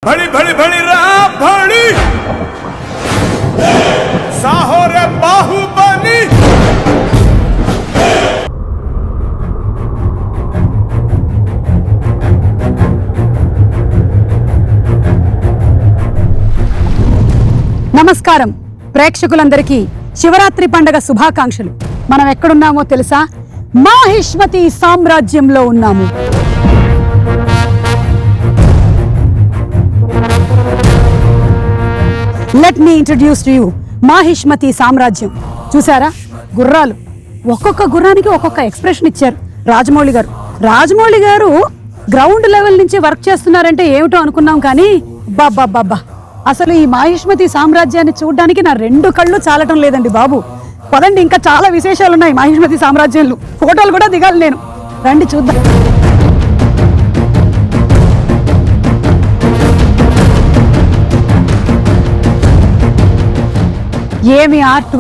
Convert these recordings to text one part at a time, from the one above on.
भड़ी भड़ी भड़ी रहा भड़ी साहो रे बाहुबली నమస్కారం ప్రేక్షకులందరికీ శివరాత్రి పండుగ శుభాకాంక్షలు. మనం ఎక్కడున్నామో తెలుసా? మాహిష్మతి సామ్రాజ్యంలో ఉన్నాము. Let me introduce to you Mahishmati సామ్రాజ్యం. చూసారా గుర్రాలు, ఒక్కొక్క గుర్రానికి ఒక్కొక్క ఎక్స్ప్రెషన్ ఇచ్చారు రాజమౌళి గారు గ్రౌండ్ లెవెల్ నుంచి వర్క్ చేస్తున్నారంటే ఏమిటో అనుకున్నాం, కానీ బాబా అసలు ఈ మాహిష్మతి సామ్రాజ్యాన్ని చూడడానికి నా రెండు కళ్ళు చాలటం లేదండి బాబు. పదండి, ఇంకా చాలా విశేషాలు ఉన్నాయి మాహిష్మతి సామ్రాజ్యంలో. ఫోటోలు కూడా దిగాలి నేను, రండి చూద్దాం. ఏమి ఆర్ట్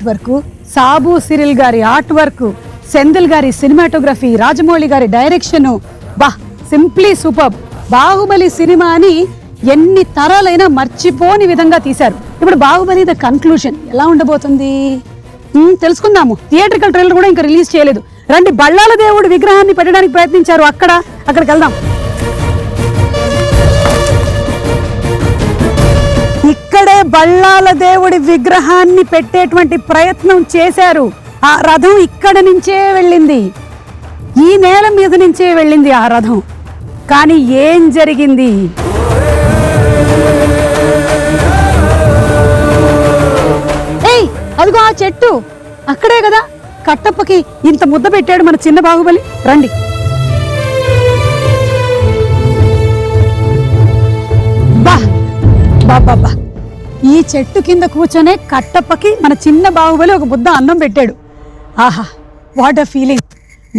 వర్క్, సాబు సిరిల్ గారి ఆర్ట్ వర్క్, సెందిల్ గారి సినిమాటోగ్రఫీ, రాజమౌళి గారి డైరెక్షన్, సింప్లీ సూపర్. బాహుబలి సినిమాని ఎన్ని తరాలైనా మర్చిపోని విధంగా తీశారు. ఇప్పుడు బాహుబలి ద కన్క్లూషన్ ఎలా ఉండబోతుంది తెలుసుకుందాము. థియేట్రికల్ ట్రైలర్ కూడా ఇంకా రిలీజ్ చేయలేదు. రండి, బళ్ళాల దేవుడు విగ్రహాన్ని పెట్టడానికి ప్రయత్నించారు, అక్కడికి వెళ్దాం. ఇక్కడే బళ్ళాల దేవుడి విగ్రహాన్ని పెట్టేటువంటి ప్రయత్నం చేశారు. ఆ రథం ఇక్కడ నుంచే వెళ్ళింది, ఈ నేల మీద నుంచే వెళ్ళింది ఆ రథం. కానీ ఏం జరిగింది? అదిగో ఆ చెట్టు అక్కడే కదా కట్టప్పకి ఇంత ముద్ద పెట్టాడు మన చిన్న బాహుబలి. రండి, బాబా ఈ చెట్టు కింద కూర్చొనే కట్టప్పకి మన చిన్న బాహుబలి ఒక ముద్ద అన్నం పెట్టాడు. ఆహా, వాట్ అ ఫీలింగ్.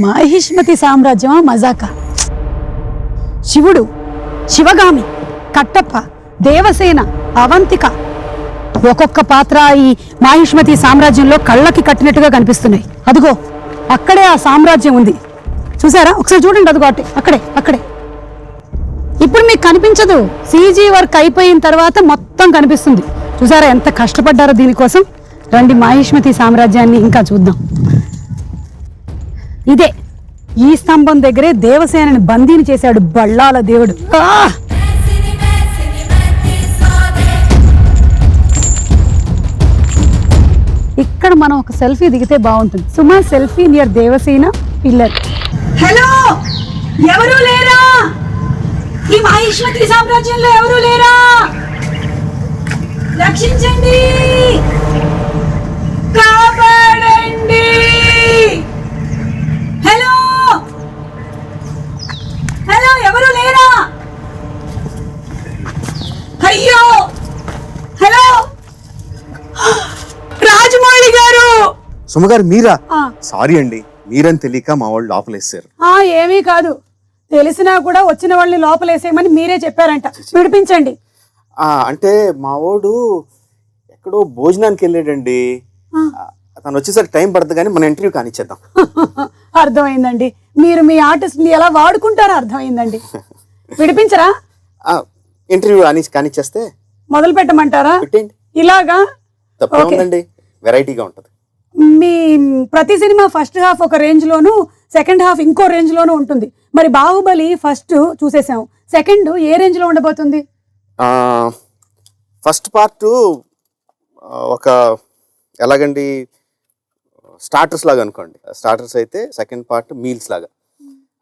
మాహిష్మతి సామ్రాజ్యమా మజాకా. శివుడు, శివగామి, కట్టప్ప, దేవసేన, అవంతిక, ఒక్కొక్క పాత్ర ఈ మాహిష్మతి సామ్రాజ్యంలో కళ్ళకి కట్టినట్టుగా కనిపిస్తున్నాయి. అదిగో అక్కడే ఆ సామ్రాజ్యం ఉంది, చూసారా? ఒకసారి చూడండి, అదిగో అక్కడే. ఇప్పుడు మీకు కనిపించదు, సీజీ వర్క్ అయిపోయిన తర్వాత మొత్తం కనిపిస్తుంది. చూసారా ఎంత కష్టపడ్డారో దీనికోసం. రండి, మాహిష్మతి సామ్రాజ్యాన్ని ఇంకా చూద్దాం. ఇదే ఈ స్తంభం దగ్గరే దేవసేనని బందీని చేశాడు బళ్ళాల దేవుడు. ఇక్కడ మనం ఒక సెల్ఫీ దిగితే బాగుంటుంది. సుమా selfie near Devasena pillar. Hello, ఎవరు లేరా? ఈ మాహిష్మతి సామ్రాజ్యంలో ఎవరు లేరా? రక్షించండి, కాపాడండి. హలో ఎవరు లేరా? అయ్యో, హలో రాజమౌళి గారు. సుమగారు మీరా? సారీ అండి, మీరని తెలియక మా వాళ్ళు లోపలేసారు. ఏమీ కాదు, తెలిసినా కూడా వచ్చిన వాళ్ళని లోపలేసేయమని మీరే చెప్పారంట. విడిపించండి. అంటే మా వాడు ఎక్కడో భోజనానికి వెళ్ళాడండి, తను వచ్చేసరికి టైం పడుతుంది, కానీ మన ఇంటర్వ్యూ కానిచ్చేద్దాం. అర్థమైందండి, మీరు మీ ఆర్టిస్ట్ ని ఎలా వాడుకుంటారో అర్థమైందండి. విడిపించరా? ఇంటర్వ్యూ కానిచ్చేస్తే మొదలు పెట్టమంటారా? ఇలాగా తప్పేముందండి, వెరైటీగా ఉంటది. మీ ప్రతి సినిమా ఫస్ట్ హాఫ్ ఒక రేంజ్ లోను, సెకండ్ హాఫ్ ఇంకో రేంజ్ లోను ఉంటుంది. మరి బాహుబలి ఫస్ట్ చూసేసాం, సెకండ్ ఏ రేంజ్ లో ఉండబోతుంది? ఫస్ట్ పార్ట్ ఒక ఎలాగండి, స్టార్టర్స్ లాగా అనుకోండి. స్టార్టర్స్ అయితే సెకండ్ పార్ట్ మీల్స్ లాగా.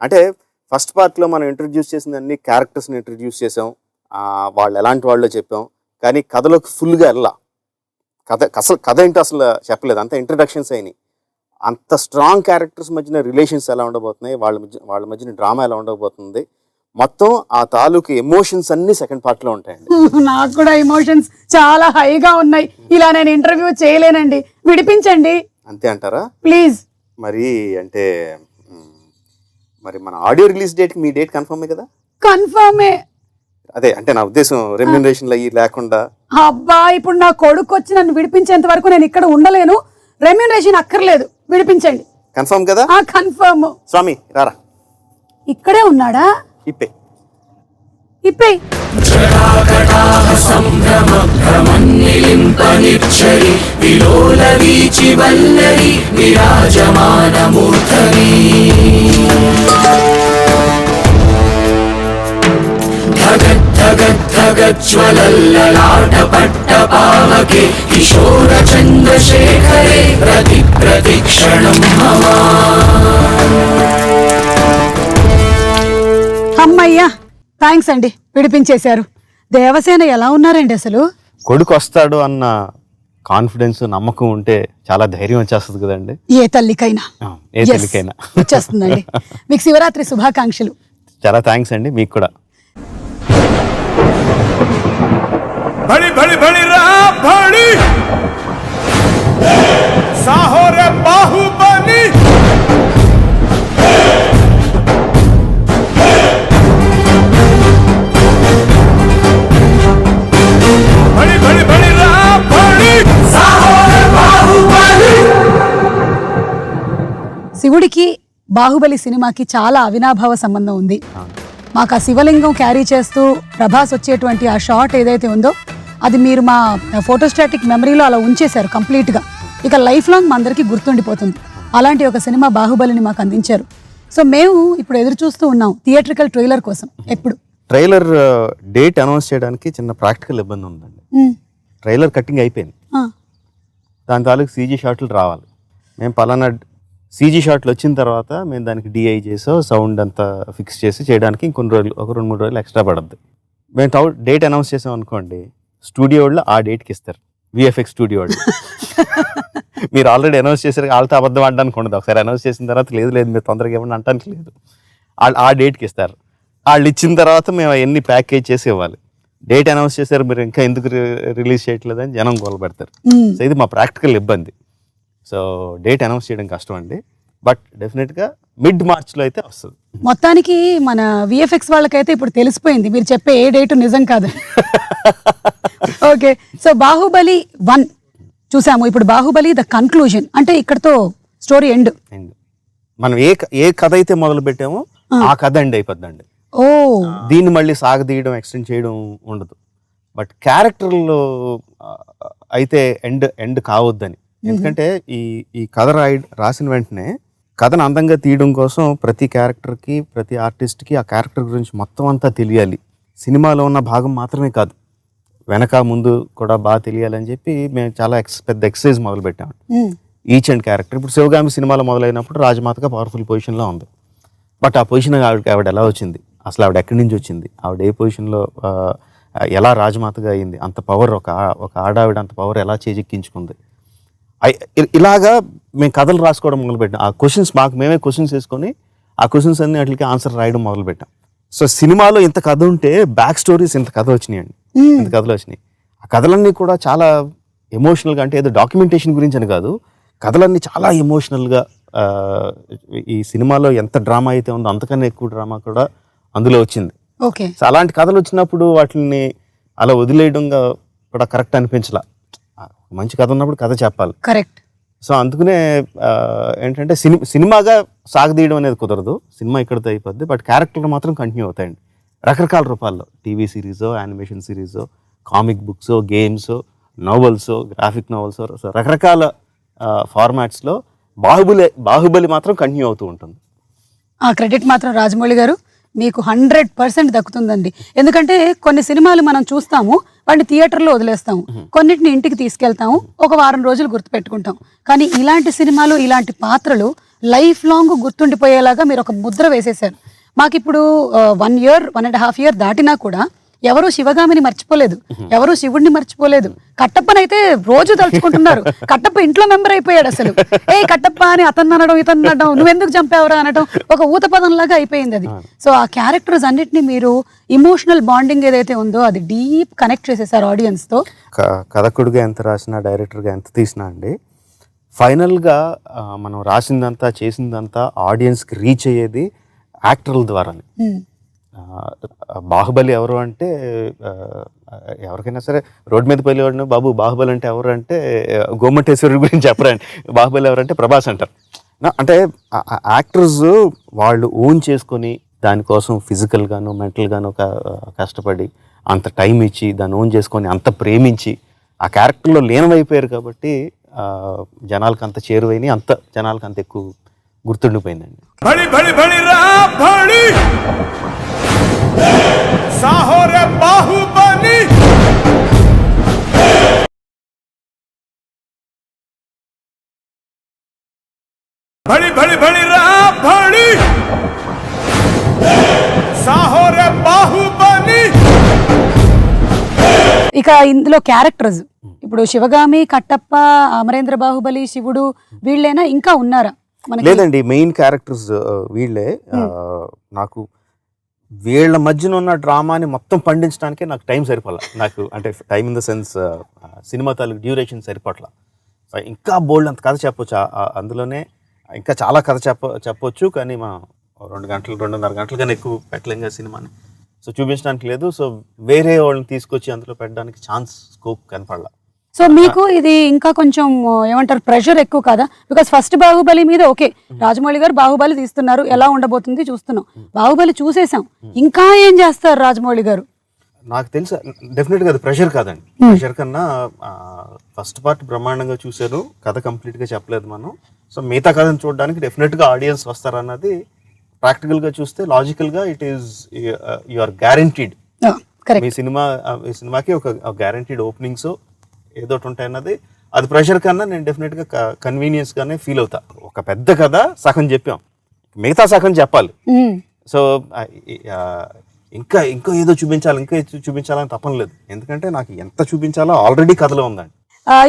అంటే ఫస్ట్ పార్ట్లో మనం ఇంట్రడ్యూస్ చేసిన అన్ని క్యారెక్టర్స్ని ఇంట్రడ్యూస్ చేసాం, వాళ్ళు ఎలాంటి వాళ్ళో చెప్పాం, కానీ కథలోకి ఫుల్గా వెళ్ళా. కథ ఏంటో అసలు చెప్పలేదు, అంత ఇంట్రడక్షన్స్ అయినాయి. అంత స్ట్రాంగ్ క్యారెక్టర్స్ మధ్యన రిలేషన్స్ ఎలా ఉండబోతున్నాయి, వాళ్ళ మధ్యన డ్రామా ఎలా ఉండబోతుంది, మొత్తం ఆ తాలూకు ఎమోషన్స్ అన్ని సెకండ్ పార్ట్ లో ఉంటాయండి. నాకు కూడా ఎమోషన్స్ చాలా హైగా ఉన్నాయి. ఇలా నేను ఇంటర్వ్యూ చేయలేనండి, విడిపించండి. అంతే అంటారా? ప్లీజ్. మరి అంటే మరి మన ఆడియో రిలీజ్ డేట్ మీ డేట్ కన్ఫర్మే కదా? కన్ఫర్మే. అదే అంటే నా ఉద్దేశం రెమ్యూనరేషన్ అయ్యి లేకుండా. అబ్బా, ఇప్పుడు నా కొడుకు వచ్చి నన్ను విడిపించేంత వరకు నేను ఇక్కడ ఉండలేను. రెమ్యూనరేషన్ అక్కర్లేదు, విడిపించండి. కన్ఫర్మ్ కదా? కన్ఫర్మ్. స్వామి రారా. ఇక్కడే ఉన్నాడా? ఇప్పే. ఇప్పేయ్. అమ్మయ్యా, థ్యాంక్స్ అండి, విడిపించేశారు. దేవసేన ఎలా ఉన్నారండి అసలు? కొడుకు వస్తాడు అన్న కాన్ఫిడెన్స్ నమ్మకం ఉంటే చాలా ధైర్యం వచ్చేస్తుంది కదండి. ఏ తల్లికైనా ఏ తల్లికైనా వచ్చేస్తుందండి. మీకు శివరాత్రి శుభాకాంక్షలు. చాలా థ్యాంక్స్ అండి, మీకు కూడా. भड़ी भड़ी भड़ी रा भड़ी साहो रे बाहुबली भड़ी भड़ी भड़ी रा भड़ी साहो रे बाहुबली. శివుడికి బాహుబలి సినిమాకి చాలా అవినాభావ సంబంధం ఉంది. మాకు ఆ శివలింగం క్యారీ చేస్తూ ప్రభాస్ వచ్చేటువంటి ఆ షాట్ ఏదైతే ఉందో అది మీరు మా ఫోటోస్టాటిక్ మెమరీలో అలా ఉంచేశారు కంప్లీట్గా. ఇక లైఫ్ లాంగ్ మా అందరికీ గుర్తుండిపోతుంది. అలాంటి ఒక సినిమా బాహుబలిని మాకు అందించారు. సో మేము ఇప్పుడు ఎదురు చూస్తూ ఉన్నాం థియేట్రికల్ ట్రైలర్ కోసం. ఎప్పుడు ట్రైలర్ డేట్ అనౌన్స్ చేయడానికి చిన్న ప్రాక్టికల్ ఇబ్బంది ఉందండి. ట్రైలర్ కటింగ్ అయిపోయింది, దాని తాలూకు సీజీ షాట్లు రావాలి. మేము పలానా సీజీ షాట్లు వచ్చిన తర్వాత మేము దానికి డిఐ చేసో సౌండ్ అంతా ఫిక్స్ చేసి చేయడానికి ఇంకొన్ని రోజులు, ఒక 2-3 రోజులు ఎక్స్ట్రా పడుద్ది. మేము డేట్ అనౌన్స్ చేసాం అనుకోండి, స్టూడియో వాళ్ళు ఆ డేట్కి ఇస్తారు. విఎఫ్ఎక్స్ స్టూడియో వాళ్ళు మీరు ఆల్రెడీ అనౌన్స్ చేశారు, వాళ్ళతో అబద్ధం ఆడడానికి ఉండదు. ఒకసారి అనౌన్స్ చేసిన తర్వాత లేదు మీరు తొందరగా ఇవ్వండి అంటానికి లేదు, వాళ్ళు ఆ డేట్కి ఇస్తారు. వాళ్ళు ఇచ్చిన తర్వాత మేము అవన్నీ ప్యాకేజ్ చేసి ఇవ్వాలి. డేట్ అనౌన్స్ చేశారు, మీరు ఇంకా ఎందుకు రిలీజ్ చేయట్లేదని జనం గోల పెడతారు. సో ఇది మా ప్రాక్టికల్ ఇబ్బంది. సో డేట్ అనౌన్స్ చేయడం కష్టం అండి, బట్ డెఫినెట్గా mid-March అయితే వస్తుంది. మొత్తానికి మన విఎఫ్ఎక్స్ వాళ్ళకైతే ఇప్పుడు తెలిసిపోయింది మీరు చెప్పే ఏ డేటు నిజం కాదు. ఓకే, సో బాహుబలి 1 చూసాము, ఇప్పుడు బాహుబలి ద కన్క్లూజన్, అంటే ఇక్కడతో స్టోరీ ఎండ్. మనం ఏ కథ అయితే మొదలు పెట్టామో ఆ కథ ఎండ్ అయిపోద్దండి. ఓ, దీన్ని మళ్ళీ సాగదీయడం, ఎక్స్టెండ్ చేయడం ఉండదు. బట్ క్యారెక్టర్లో అయితే ఎండ్ కావద్దని. ఎందుకంటే ఈ కథ రాసిన వెంటనే కథను అందంగా తీయడం కోసం ప్రతి క్యారెక్టర్కి, ప్రతి ఆర్టిస్ట్కి ఆ క్యారెక్టర్ గురించి మొత్తం అంతా తెలియాలి. సినిమాలో ఉన్న భాగం మాత్రమే కాదు, వెనక ముందు కూడా బాగా తెలియాలని చెప్పి మేము చాలా పెద్ద ఎక్సర్సైజ్ మొదలు పెట్టాము. Each and character. ఇప్పుడు శివగామి సినిమాలో మొదలైనప్పుడు రాజమాతగా పవర్ఫుల్ పొజిషన్లో ఉంది. బట్ ఆ పొజిషన్ ఆవిడ ఎలా వచ్చింది, అసలు ఆవిడ ఎక్కడి నుంచి వచ్చింది, ఆవిడ ఏ పొజిషన్లో ఎలా రాజమాతగా అయింది, అంత పవర్ ఒక ఆడావిడ అంత పవర్ ఎలా చేజిక్కించుకుంది, ఇలాగా మేము కథలు రాసుకోవడం మొదలుపెట్టాం. ఆ క్వశ్చన్స్ మేమే క్వశ్చన్స్ వేసుకొని ఆ క్వశ్చన్స్ అన్ని వాటికి ఆన్సర్ రాయడం మొదలుపెట్టాం. సో సినిమాలో ఇంత కథ ఉంటే బ్యాక్ స్టోరీస్ ఇంత కథ వచ్చినాయండి, ఇంత కథలు వచ్చినాయి. ఆ కథలన్నీ కూడా చాలా ఎమోషనల్గా, అంటే ఏదో డాక్యుమెంటేషన్ గురించి అని కాదు, కథలన్నీ చాలా ఎమోషనల్గా. ఈ సినిమాలో ఎంత డ్రామా అయితే ఉందో అంతకన్నా ఎక్కువ డ్రామా కూడా అందులో వచ్చింది. ఓకే, సో అలాంటి కథలు వచ్చినప్పుడు వాటిని అలా వదిలేయడంగా కూడా కరెక్ట్ అనిపించలా. మంచి కథ ఉన్నప్పుడు కథ చెప్పాలి. కరెక్ట్. సో అందుకనే ఏంటంటే సినిమాగా సాగదీయడం అనేది కుదరదు, సినిమా ఇక్కడితో అయిపోద్ది. బట్ క్యారెక్టర్లు మాత్రం కంటిన్యూ అవుతాయండి రకరకాల రూపాల్లో. టీవీ సిరీసో, యానిమేషన్ సిరీసో, కామిక్ బుక్సో, గేమ్సో, నోవెల్సో, గ్రాఫిక్ నోవెల్సో, సో రకరకాల ఫార్మాట్స్లో బాహుబలి మాత్రం కంటిన్యూ అవుతూ ఉంటుంది. ఆ క్రెడిట్ మాత్రం రాజమౌళి గారు మీకు 100% దక్కుతుందండి. ఎందుకంటే కొన్ని సినిమాలు మనం చూస్తాము, వాటిని థియేటర్లో వదిలేస్తాము, కొన్నిటిని ఇంటికి తీసుకెళ్తాము, ఒక వారం రోజులు గుర్తుపెట్టుకుంటాం. కానీ ఇలాంటి సినిమాలు, ఇలాంటి పాత్రలు లైఫ్ లాంగ్ గుర్తుండిపోయేలాగా మీరు ఒక ముద్ర వేసేసారు. మాకు ఇప్పుడు 1 year, 1.5 year దాటినా కూడా ఎవరు శివగామిని మర్చిపోలేదు, ఎవరు శివుడిని మర్చిపోలేదు. కట్టప్పనైతే రోజు తలుచుకుంటున్నారు. కట్టప్ప ఇంట్లో మెంబర్ అయిపోయాడు అసలు. ఏ కట్టప్ప అని అతను అనడం, ఇతను అనడం, నువ్వెందుకు చంపావురా అనడం ఒక ఊత పదం లాగా అయిపోయింది అది. సో ఆ క్యారెక్టర్స్ అన్నిటిని మీరు ఇమోషనల్ బాండింగ్ ఏదైతే ఉందో అది డీప్ కనెక్ట్ చేసేసారు ఆడియన్స్ తో. కథకుడిగా ఎంత రాసినా, డైరెక్టర్గా ఎంత తీసినా అండి, ఫైనల్గా మనం రాసిందంతా చేసిందంతా ఆడియన్స్కి రీచ్ అయ్యేది యాక్టర్ల ద్వారానే. బాహుబలి ఎవరు అంటే ఎవరికైనా సరే రోడ్డు మీద పోయేవాడిని, బాబు బాహుబలి అంటే ఎవరు అంటే గోమటేశ్వరుడి గురించి చెప్పరండి, బాహుబలి ఎవరంటే ప్రభాస్ అంటారు. అంటే యాక్టర్స్ వాళ్ళు ఓన్ చేసుకొని దానికోసం ఫిజికల్గాను మెంటల్గాను కష్టపడి అంత టైం ఇచ్చి దాన్ని ఓన్ చేసుకొని అంత ప్రేమించి ఆ క్యారెక్టర్లో లీనమైపోయారు కాబట్టి జనాలకు అంత చేరువైన అంత జనాలకు అంత ఎక్కువ గుర్తుండిపోయిందండి. भड़ी भड़ी भड़ी रा भड़ी साहो रे बाहुबली भड़ी भड़ी भड़ी रा भड़ी साहो रे बाहुबली ఇక ఇందులో క్యారెక్టర్స్ ఇప్పుడు శివగామి, కట్టప్ప, అమరేంద్ర బాహుబలి, శివుడు వీళ్ళేనా ఇంకా ఉన్నారా మనకి? లేదండి, మెయిన్ క్యారెక్టర్స్ వీళ్ళే. నాకు వీళ్ళ మధ్యన ఉన్న డ్రామాని మొత్తం పండించడానికే నాకు టైం సరిపోలే. నాకు అంటే time in the sense cinema తాలూకు డ్యూరేషన్ సరిపోట్ల. ఇంకా బోల్డ్ అంత కథ చెప్పొచ్చు అందులోనే, ఇంకా చాలా కథ చెప్పొచ్చు. కానీ మా 2 గంటలు 2.5 గంటల కన్నా ఎక్కువ పెట్టలేం కదా సినిమాని. సో చూపించడానికి లేదు. సో వేరే వాళ్ళని తీసుకొచ్చి అందులో పెట్టడానికి స్కోప్ కనపడలా. సో మీకు ఇది ఇంకా కొంచెం ఏమంటారు ప్రెషర్ ఎక్కువ కదా? బికాస్ ఫస్ట్ బాహుబలి మీద ఓకే, రాజమౌళి గారు బాహుబలి తీస్తున్నారు, ఎలా ఉండబోతుంది చూస్తున్నాం. బాహుబలి చూసేసాం, ఇంకా ఏం చేస్తారు రాజమౌళి గారు? నాకు తెలుసు డెఫినెట్గా అది ప్రెషర్ కాదండి. ప్రెషర్ కన్నా ఫస్ట్ పార్ట్ బ్రహ్మాండంగా చూశారు, కథ కంప్లీట్గా చెప్పలేదు మనం. సో మిగతా కథను చూడడానికి డెఫినెట్గా ఆడియన్స్ వస్తారన్నది ప్రాక్టికల్గా చూస్తే లాజికల్గా it is you are guaranteed. మీ సినిమాకి ఒక గ్యారంటీడ్ ఓపెనింగ్స్ ఏదో ఉంటాయన్నది. అది ప్రెషర్ కన్నా నేను డెఫినెట్గా కన్వీనియన్స్గానే ఫీల్ అవుతా. ఒక పెద్ద కథ సగం చెప్పాం, మిగతా సగం చెప్పాలి. సో ఇంకా ఏదో చూపించాలని తప్పని లేదు, ఎందుకంటే నాకు ఎంత చూపించాలో ఆల్రెడీ కథలో ఉందండి.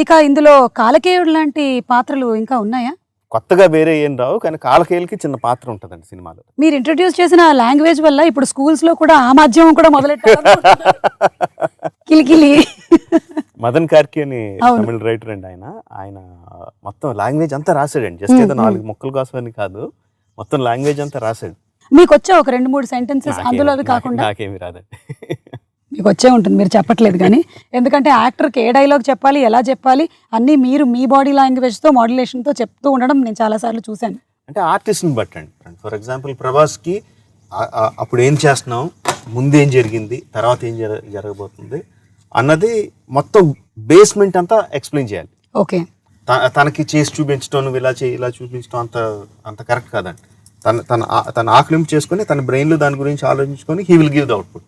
ఇక ఇందులో కాలకేయుడు లాంటి పాత్రలు ఇంకా ఉన్నాయా? కొత్తగా వేరే ఏం రావు, కానీ కాలకేయులకి చిన్న పాత్ర ఉంటుందండి సినిమాలో. మీరు ఇంట్రడ్యూస్ చేసిన లాంగ్వేజ్ వల్ల ఇప్పుడు స్కూల్స్ లో కూడా ఆ మాధ్యమం కూడా మొదలెట్టారు. కిలికిలి మదన్ కార్కి అని తమిళ రైటర్ అండి ఆయన మొత్తం లాంగ్వేజ్ అంతా రాశాడండి. జస్ట్ ఏదో 4 ముక్కల కోసమని కాదు, మొత్తం లాంగ్వేజ్ అంతా రాశాడు. మీకు వచ్చా ఒక 2-3 సెంటెన్సెస్ అందులో అవి కాకుండా? నాకేమి రాదండి. మీకు వచ్చే ఉంటుంది, మీరు చెప్పట్లేదు కానీ. ఎందుకంటే యాక్టర్కి ఏ డైలాగ్ చెప్పాలి, ఎలా చెప్పాలి అన్నీ మీరు మీ బాడీ లాంగ్వేజ్తో మాడ్యులేషన్తో చెప్తూ ఉండడం నేను చాలాసార్లు చూశాను. అంటే ఆర్టిస్ట్ని బట్టి అండి. ఫర్ ఎగ్జాంపుల్ ప్రభాస్కి అప్పుడు ఏం చేస్తున్నాం, ముందు ఏం జరిగింది, తర్వాత ఏం జరగబోతుంది అన్నది మొత్తం బేస్మెంట్ అంతా ఎక్స్ప్లెయిన్ చేయాలి. ఓకే, తనకి చేసి చూపించడం, నువ్వు ఇలా చేయి ఇలా చూపించడం అంత కరెక్ట్ కాదండి. తన ఆక్లింపు చేసుకుని తన బ్రెయిన్లో దాని గురించి ఆలోచించుకొని he will give the output.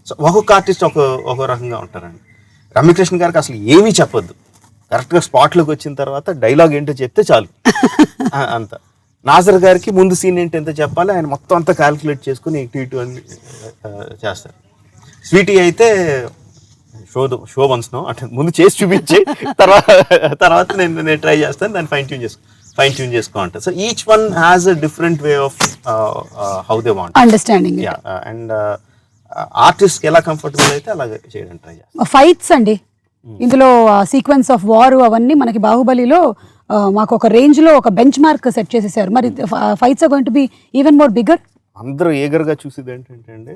So ఒక్కొక్క ఆర్టిస్ట్ ఒక రకంగా ఉంటారండి. రమ్యకృష్ణ గారికి అసలు ఏమీ చెప్పొద్దు, కరెక్ట్గా స్పాట్లోకి వచ్చిన తర్వాత డైలాగ్ ఏంటో చెప్తే చాలు అంత. నాజర్ గారికి ముందు సీన్ ఏంటి ఎంత చెప్పాలి ఆయన మొత్తం అంతా క్యాల్కులేట్ చేసుకుని ఇటు అని చేస్తారు. స్వీటీ అయితే షో వన్స్ అంటే ముందు చేసి చూపించి తర్వాత నేను ట్రై చేస్తాను, దాన్ని ఫైన్ ట్యూన్ చేసుకో అంటారు. So each one has a different way of how they want understanding. And artist ఎలా కంఫర్టబుల్ అయితే అలాగే చేయడానికి ట్రై చేస్తాను. ఫైట్స్ అండి ఇందులో సీక్వెన్స్ ఆఫ్ వార్ అవన్నీ మనకి బాహుబలిలో మాకు ఒక రేంజ్ లో ఒక బెంచ్ మార్క్ సెట్ చేసేసారు. మరి fights are going to be even more bigger. అందరూ ఏగర్గా చూసేది ఏంటంటే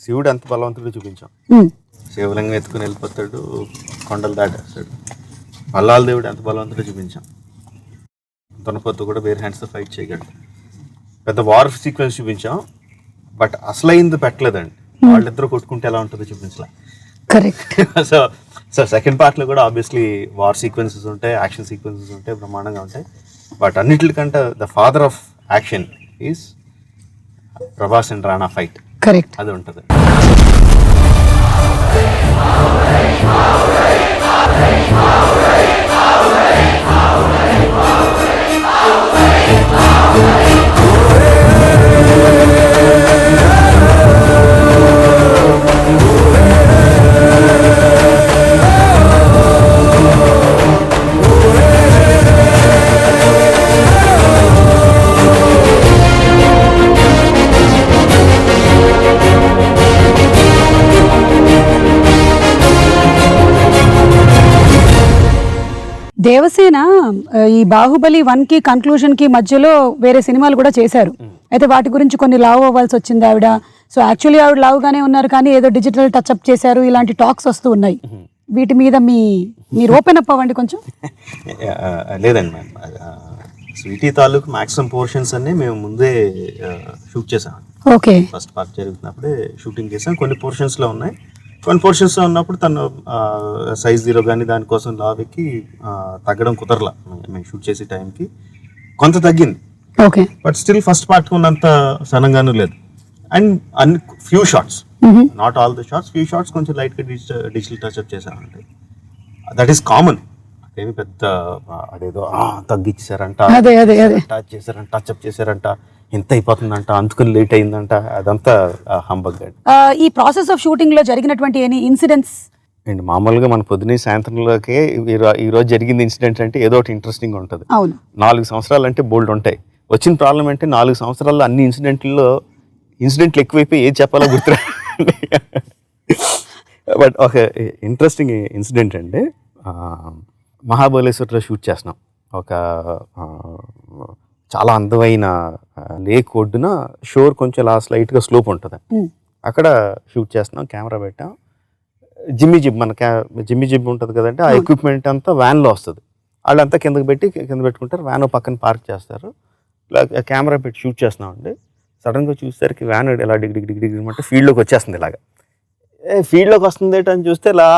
శివుడు ఎంత బలవంతుడు చూపించాం. శివలింగం ఎత్తుకుని వెళ్ళిపోతాడు, కొండలు దాటేస్తాడు. మల్లాల దేవుడు ఎంత బలవంతుడో చూపించాం. తొనపొత్తు కూడా వేరే హ్యాండ్స్తో ఫైట్ చేయగలడు. పెద్ద వార్ సీక్వెన్స్ చూపించాం, బట్ అసలైంది పెట్టలేదండి. వాళ్ళిద్దరూ కొట్టుకుంటే ఎలా ఉంటుందో చూపించలే. కరెక్ట్. సో సెకండ్ పార్ట్లో కూడా ఆబ్వియస్లీ వార్ సీక్వెన్సెస్ ఉంటాయి, యాక్షన్ సీక్వెన్సెస్ ఉంటాయి, బ్రహ్మాండంగా ఉంటాయి. బట్ అన్నిటికంటే the father of action is Prabhas and Rana fight. Correct, అది ఉంటుంది. దేవసేన ఈ బాహుబలి 1 కి కన్క్లూజన్ కి మధ్యలో వేరే సినిమాలు కూడా చేశారు. అయితే వాటి గురించి కొన్ని లావ్ అవ్వాల్సి వచ్చింది ఆవిడ. సో యాక్చువల్లీ ఆవిడ లావుగానే ఉన్నారు, కానీ ఏదో డిజిటల్ టచ్అప్ చేశారు, ఇలాంటి టాక్స్ వస్తూ ఉన్నాయి. వీటి మీద మీరు ఓపెన్ అప్ అవ్వండి కొంచెం. లేదండి మ్యామ్, స్వీటీ తాలూకు మాక్సిమం పోర్షన్స్ అన్ని మేము ముందే షూట్ చేసాం. ఓకే. ఫస్ట్ పార్ట్ జరుగుతున్నప్పుడే షూటింగ్ చేసాం. కొన్ని పోర్షన్స్లో ఉన్నాయి, కొన్ని పోర్షన్స్లో ఉన్నప్పుడు తను సైజ్ 0 కానీ దానికోసం లావెక్కి తగ్గడం కుదరలా. మేము షూట్ చేసే టైంకి కొంత తగ్గింది. Okay. But still first part ఉన్నంత సనంగాను లేదు. అండ్ అన్ని few shots, not all the shots, few shots కొంచెం లైట్గా డిజిటల్ టచ్అప్ చేసామంటే దట్ ఈస్ కామన్. అదేమి పెద్ద అదేదో తగ్గించారంట, టచ్ చేశారంట, టచ్అప్ చేశారంట, ఎంత అయిపోతుందంట, అందుకని లేట్ అయిందంట, అదంతా హంబగ్. ఈ ప్రాసెస్ ఆఫ్ షూటింగ్ లో జరిగినటువంటి ఎనీ ఇన్సిడెంట్స్? అండ్ మామూలుగా మన పొద్దునే సాయంత్రంలోకే ఈ రోజు జరిగింది ఇన్సిడెంట్ అంటే ఏదో ఒకటి ఇంట్రెస్టింగ్ ఉంటుంది. అవును. 4 సంవత్సరాలు అంటే బోల్డ్ ఉంటాయి. వచ్చిన ప్రాబ్లం అంటే 4 సంవత్సరాల్లో అన్ని ఇన్సిడెంట్లు ఎక్కువైపోయి ఏది చెప్పాలో గుర్తురా. బట్ ఒక ఇంట్రెస్టింగ్ ఇన్సిడెంట్ అంటే మహాబలేశ్వర్లో షూట్ చేస్తున్నాం. ఒక చాలా అందమైన లేక్ ఒడ్డున షోర్ కొంచెం లైట్గా స్లోప్ ఉంటుంది. అక్కడ షూట్ చేస్తున్నాం, కెమెరా పెట్టాం. జిమ్మి జిబ్ ఉంటుంది కదంటే ఆ ఎక్విప్మెంట్ అంతా వ్యాన్లో వస్తుంది. వాళ్ళంతా కింద పెట్టుకుంటారు, వ్యాన్ పక్కన పార్క్ చేస్తారు. ఇలా కెమెరా పెట్టి షూట్ చేస్తున్నామండి. సడన్గా చూసేసరికి వ్యాన్ ఇలా డిగ్రీ అంటే ఫీల్డ్లోకి వచ్చేస్తుంది. ఇలాగా ఫీల్డ్లోకి వస్తుంది అని చూస్తే ఇలా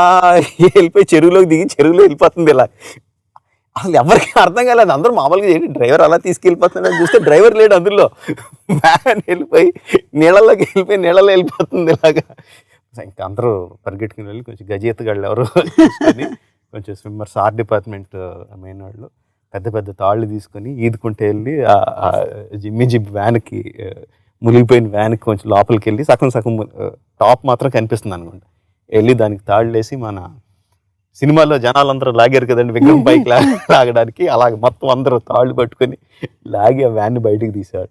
వెళ్ళిపోయి చెరువులోకి దిగి చెరువులో వెళ్ళిపోతుంది. ఇలా అసలు ఎవరికి అర్థం కాలేదు. అందరూ మామూలుగా ఏంటి డ్రైవర్ అలా తీసుకెళ్ళిపోతుందని చూస్తే డ్రైవర్ లేడు అందులో. వ్యాన్ వెళ్ళిపోయి నీళ్ళలో వెళ్ళిపోతుంది ఇలాగా. ఇంకా అందరూ పరిగెట్టుకుని వెళ్ళి కొంచెం గజెత్తుగాళ్ళు ఎవరు కొంచెం స్విమ్మర్స్, ఆర్ట్ డిపార్ట్మెంట్ మెయిన్ వాళ్ళు పెద్ద తాళ్ళు తీసుకొని ఈదుకుంటే వెళ్ళి జిమ్మి జిబ్ వ్యాన్కి, మునిగిపోయిన వ్యాన్కి కొంచెం లోపలికి వెళ్ళి సగం టాప్ మాత్రం కనిపిస్తుంది అనుకోండి, వెళ్ళి దానికి తాళ్ళు వేసి మన సినిమాలో జనాలందరూ లాగారు కదండి విగ్రహం పైకి లాగడానికి, అలాగే మొత్తం అందరూ తాళ్ళు పట్టుకొని లాగి ఆ వ్యాన్ని బయటికి తీశాడు.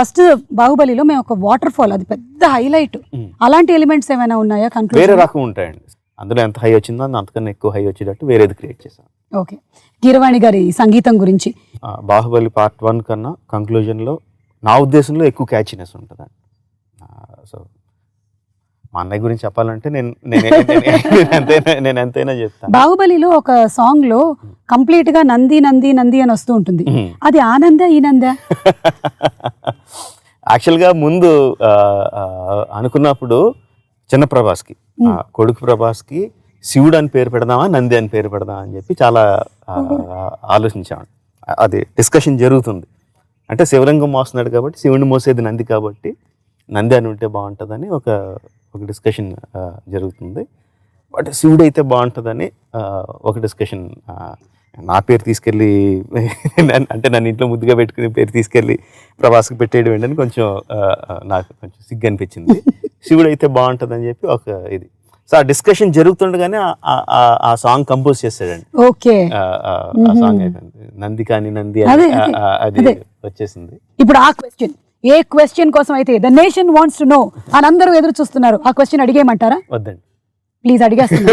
ఫస్ట్ బాహుబలిలో మేము ఒక వాటర్ ఫాల్, అది పెద్ద హైలైట్. అలాంటి ఎలిమెంట్స్ ఏమైనా ఉన్నాయా? వేరే రకం ఉంటాయండి. అందులో ఎంత హై వచ్చిందో అంతకన్నా ఎక్కువ హై వచ్చేటట్టు వేరేది క్రియేట్ చేశాను. ఓకే. కీరవాణి గారి సంగీతం గురించి? బాహుబలి పార్ట్ 1 కన్నా కంక్లూజన్లో నా ఉద్దేశంలో ఎక్కువ క్యాచీనెస్ ఉంటుందండి. సో మా అన్నయ్య గురించి చెప్పాలంటే నేను ఎంతైనా చెప్తాను. బాహుబలిలో ఒక సాంగ్ లో కంప్లీట్ గా నంది నంది నంది అని వస్తూ ఉంటుంది. అది ఆనంద ఈనంద? యాక్చువల్గా ముందు అనుకున్నప్పుడు చిన్న ప్రభాస్కి, కొడుకు ప్రభాస్కి శివుడు అని పేరు పెడదామా నంది అని పేరు పెడదామా అని చెప్పి చాలా ఆలోచించాము. అది డిస్కషన్ జరుగుతుంది. అంటే శివలింగం మోస్తున్నాడు కాబట్టి శివుడిని మోసేది నంది కాబట్టి నంది అని ఉంటే బాగుంటుందని ఒక డిస్కషన్ జరుగుతుంది. బట్ శివుడు అయితే బాగుంటుందని ఒక డిస్కషన్. నా పేరు తీసుకెళ్ళి అంటే నన్ను ఇంట్లో ముద్దుగా పెట్టుకుని పేరు తీసుకెళ్ళి ప్రభాస్కి పెట్టేయడం ఏంటని కొంచెం నాకు కొంచెం సిగ్గు అనిపించింది. శివుడు అయితే బాగుంటుందని చెప్పి ఒక ఇది. సో ఆ డిస్కషన్ జరుగుతుండగానే ఆ సాంగ్ కంపోజ్ చేశాడండి. ఓకే. ఆ సాంగ్ అయిపోయింది, నంది కాని నంది అది వచ్చేసింది. ఇప్పుడు ఆ క్వశ్చన్, ఏ క్వశ్చన్ కోసం అయితే the nation wants to know అని అందరూ ఎదురు చూస్తున్నారు, ఆ క్వశ్చన్ అడిగేయమంటారా? వద్దండి, ప్లీజ్ అడిగేస్తున్నా.